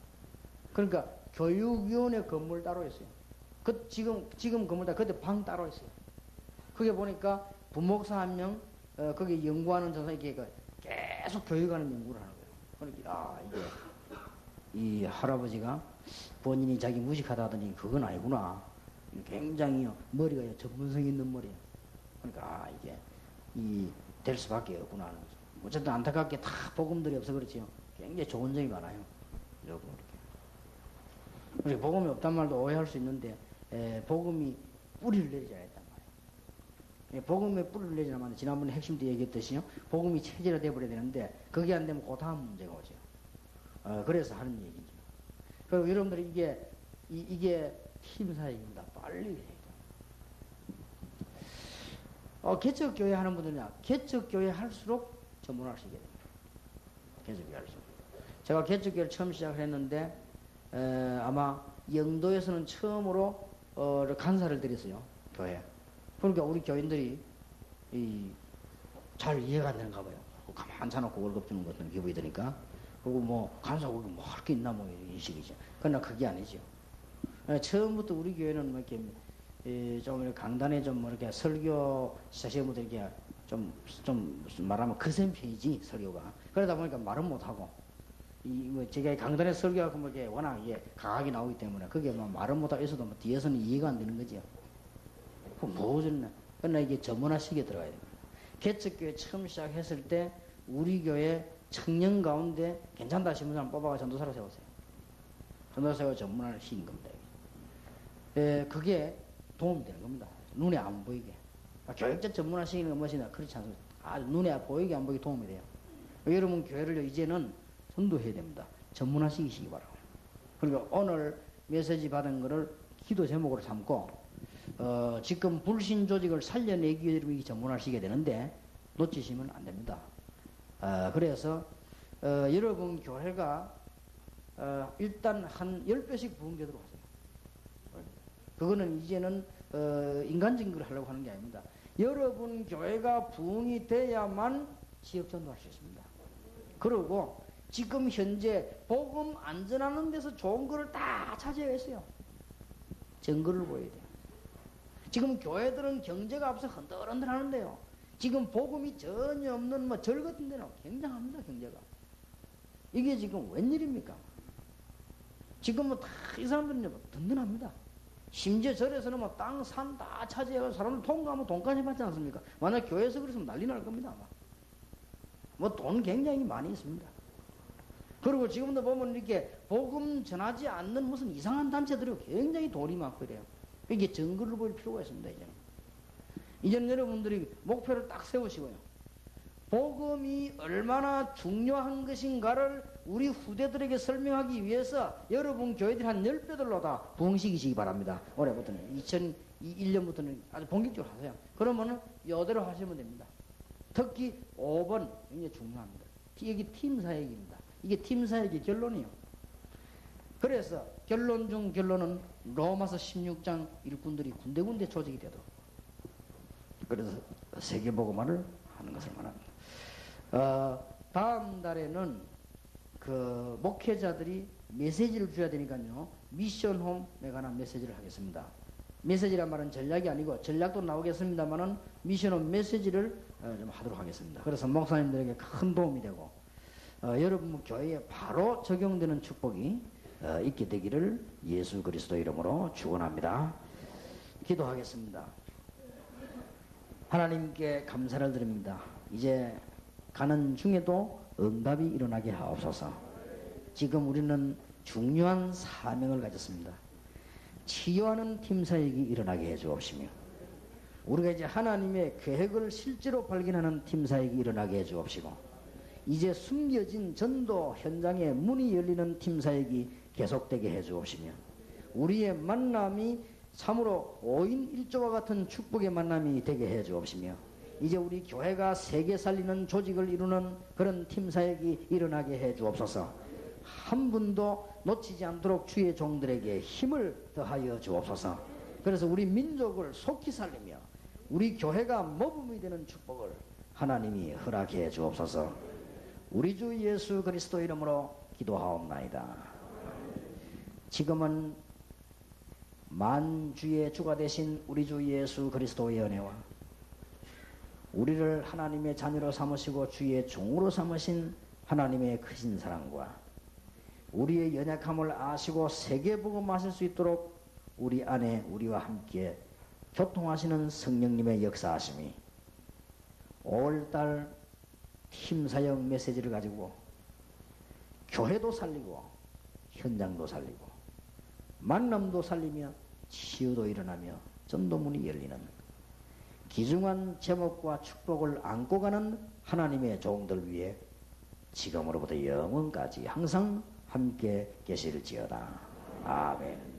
그러니까 교육위원회 건물 따로 있어요. 지금 건물 따로, 그때 방 따로 있어요. 그게 보니까 부목사 1명, 거기 연구하는 전사 이렇게 계속 교육하는 연구를 하는 거예요. 그러니까 이게 이 할아버지가 본인이 자기 무식하다 하더니 그건 아니구나. 굉장히 머리가 전문성 있는 머리예요. 그러니까 이게 될 수밖에 없구나 하는 거죠. 어쨌든 안타깝게 다 복음들이 없어 그렇지요. 굉장히 좋은 점이 많아요. 이렇게. 그리고 복음이 없단 말도 오해할 수 있는데 복음이 뿌리를 내리지 않았단 말이에요. 복음에 뿌리를 내리지 않으면 지난번에 핵심 때 얘기했듯이요. 복음이 체질화 돼버려야 되는데 그게 안 되면 그 다음 문제가 오죠. 그래서 하는 얘기죠. 그리고 여러분들이 이게 팀 사역입니다. 빨리 해야 돼요. 개척교회 하는 분들은요, 개척교회 할수록 전문화시켜야 됩니다. 개척교회 할수록. 제가 개척교회를 처음 시작을 했는데 아마 영도에서는 처음으로 간사를 드렸어요. 교회. 그러니까 우리 교인들이 잘 이해가 안 되는가 봐요. 가만 앉혀놓고 월급 주는 것은 기분이 드니까. 그리고 뭐 간사 월급 뭐 할 게 있나 뭐 이런 식이죠. 그러나 그게 아니죠. 처음부터 우리 교회는 뭐 이렇게 좀 이렇게 강단에 좀 뭐 이렇게 설교 시작부터 이렇게 좀 말하면 거센 편이지 설교가. 그러다 보니까 말은 못하고 뭐 제가 강단에 설교하고 뭐 이게 워낙 이게 강하게 나오기 때문에 그게 뭐 말은 못하고 있어도 뭐 뒤에서는 이해가 안 되는 거죠. 그 뭐든 그러나 이게 전문화식에 들어가야 됩니다. 개척교회 처음 시작했을 때 우리 교회 청년 가운데 괜찮다 싶은 사람 뽑아가 전도사로 세웠어요. 전도사가 전문화를 시킨 겁니다. 그게 도움이 되는 겁니다. 눈에 안 보이게. 교육자 전문화 시키는 건 무엇이냐? 그렇지 않습니다. 아주 눈에 보이게 안 보이게 도움이 돼요. 여러분 교회를 이제는 전도해야 됩니다. 전문화 시키시기 바라고. 그리고 오늘 메시지 받은 거를 기도 제목으로 삼고 지금 불신 조직을 살려내기 위해 여러분이 전문화 시켜야 되는데 놓치시면 안 됩니다. 그래서 여러분 교회가 일단 한 10배씩 부흥되도록 하세요. 그거는 이제는 인간적인 걸 하려고 하는 게 아닙니다. 여러분 교회가 부흥이 돼야만 지역 전도할 수 있습니다. 그리고 지금 현재 복음 안전하는 데서 좋은 거를 다 차지했어요. 증거를 보여야 돼요. 지금 교회들은 경제가 앞서 흔들흔들 하는데요. 지금 복음이 전혀 없는 뭐 절 같은 데는 굉장합니다. 경제가. 이게 지금 웬일입니까? 지금 뭐 다 이 사람들은 든든합니다. 심지어 절에서는 뭐 땅, 산 다 차지해서 사람들 통과하면 돈까지 받지 않습니까? 만약 교회에서 그랬으면 난리 날 겁니다. 아마. 뭐 돈 굉장히 많이 있습니다. 그리고 지금도 보면 이렇게 복음 전하지 않는 무슨 이상한 단체들이 굉장히 돈이 많고 그래요. 이게 정글로 보일 필요가 있습니다. 이제는 여러분들이 목표를 딱 세우시고요. 복음이 얼마나 중요한 것인가를 우리 후대들에게 설명하기 위해서 여러분 교회들이 한 10배들로 다 부흥시키시기 바랍니다. 올해부터는 2001년부터는 아주 본격적으로 하세요. 그러면은 이대로 하시면 됩니다. 특히 5번 굉장히 중요합니다. 여기 팀사역입니다. 이게 팀사역의 결론이에요. 그래서 결론 중 결론은 로마서 16장 일꾼들이 군데군데 조직이 되도록, 그래서 세계복음화를 하는 것을 말합니다. 다음 달에는 그 목회자들이 메시지를 줘야 되니까요, 미션홈에 관한 메시지를 하겠습니다. 메시지란 말은 전략이 아니고, 전략도 나오겠습니다만은 미션홈 메시지를 좀 하도록 하겠습니다. 그래서 목사님들에게 큰 도움이 되고 여러분 교회에 바로 적용되는 축복이 있게 되기를 예수 그리스도 이름으로 축원합니다. 기도하겠습니다. 하나님께 감사를 드립니다. 이제 가는 중에도 응답이 일어나게 하옵소서. 지금 우리는 중요한 사명을 가졌습니다. 치유하는 팀사역이 일어나게 해주옵시며, 우리가 이제 하나님의 계획을 실제로 발견하는 팀사역이 일어나게 해주옵시고, 이제 숨겨진 전도 현장에 문이 열리는 팀사역이 계속되게 해주옵시며, 우리의 만남이 참으로 5인 1조와 같은 축복의 만남이 되게 해주옵시며, 이제 우리 교회가 세계 살리는 조직을 이루는 그런 팀사역이 일어나게 해주옵소서. 한 분도 놓치지 않도록 주의 종들에게 힘을 더하여 주옵소서. 그래서 우리 민족을 속히 살리며 우리 교회가 모범이 되는 축복을 하나님이 허락해 주옵소서. 우리 주 예수 그리스도 이름으로 기도하옵나이다. 지금은 만주의 주가 되신 우리 주 예수 그리스도의 은혜와 우리를 하나님의 자녀로 삼으시고 주의 종으로 삼으신 하나님의 크신 사랑과 우리의 연약함을 아시고 세계복음하실 수 있도록 우리 안에 우리와 함께 교통하시는 성령님의 역사하심이 5월달 팀사역 메시지를 가지고 교회도 살리고 현장도 살리고 만남도 살리며 치유도 일어나며 전도문이 열리는 귀중한 제목과 축복을 안고 가는 하나님의 종들 위해 지금으로부터 영원까지 항상 함께 계실지어다. 아멘.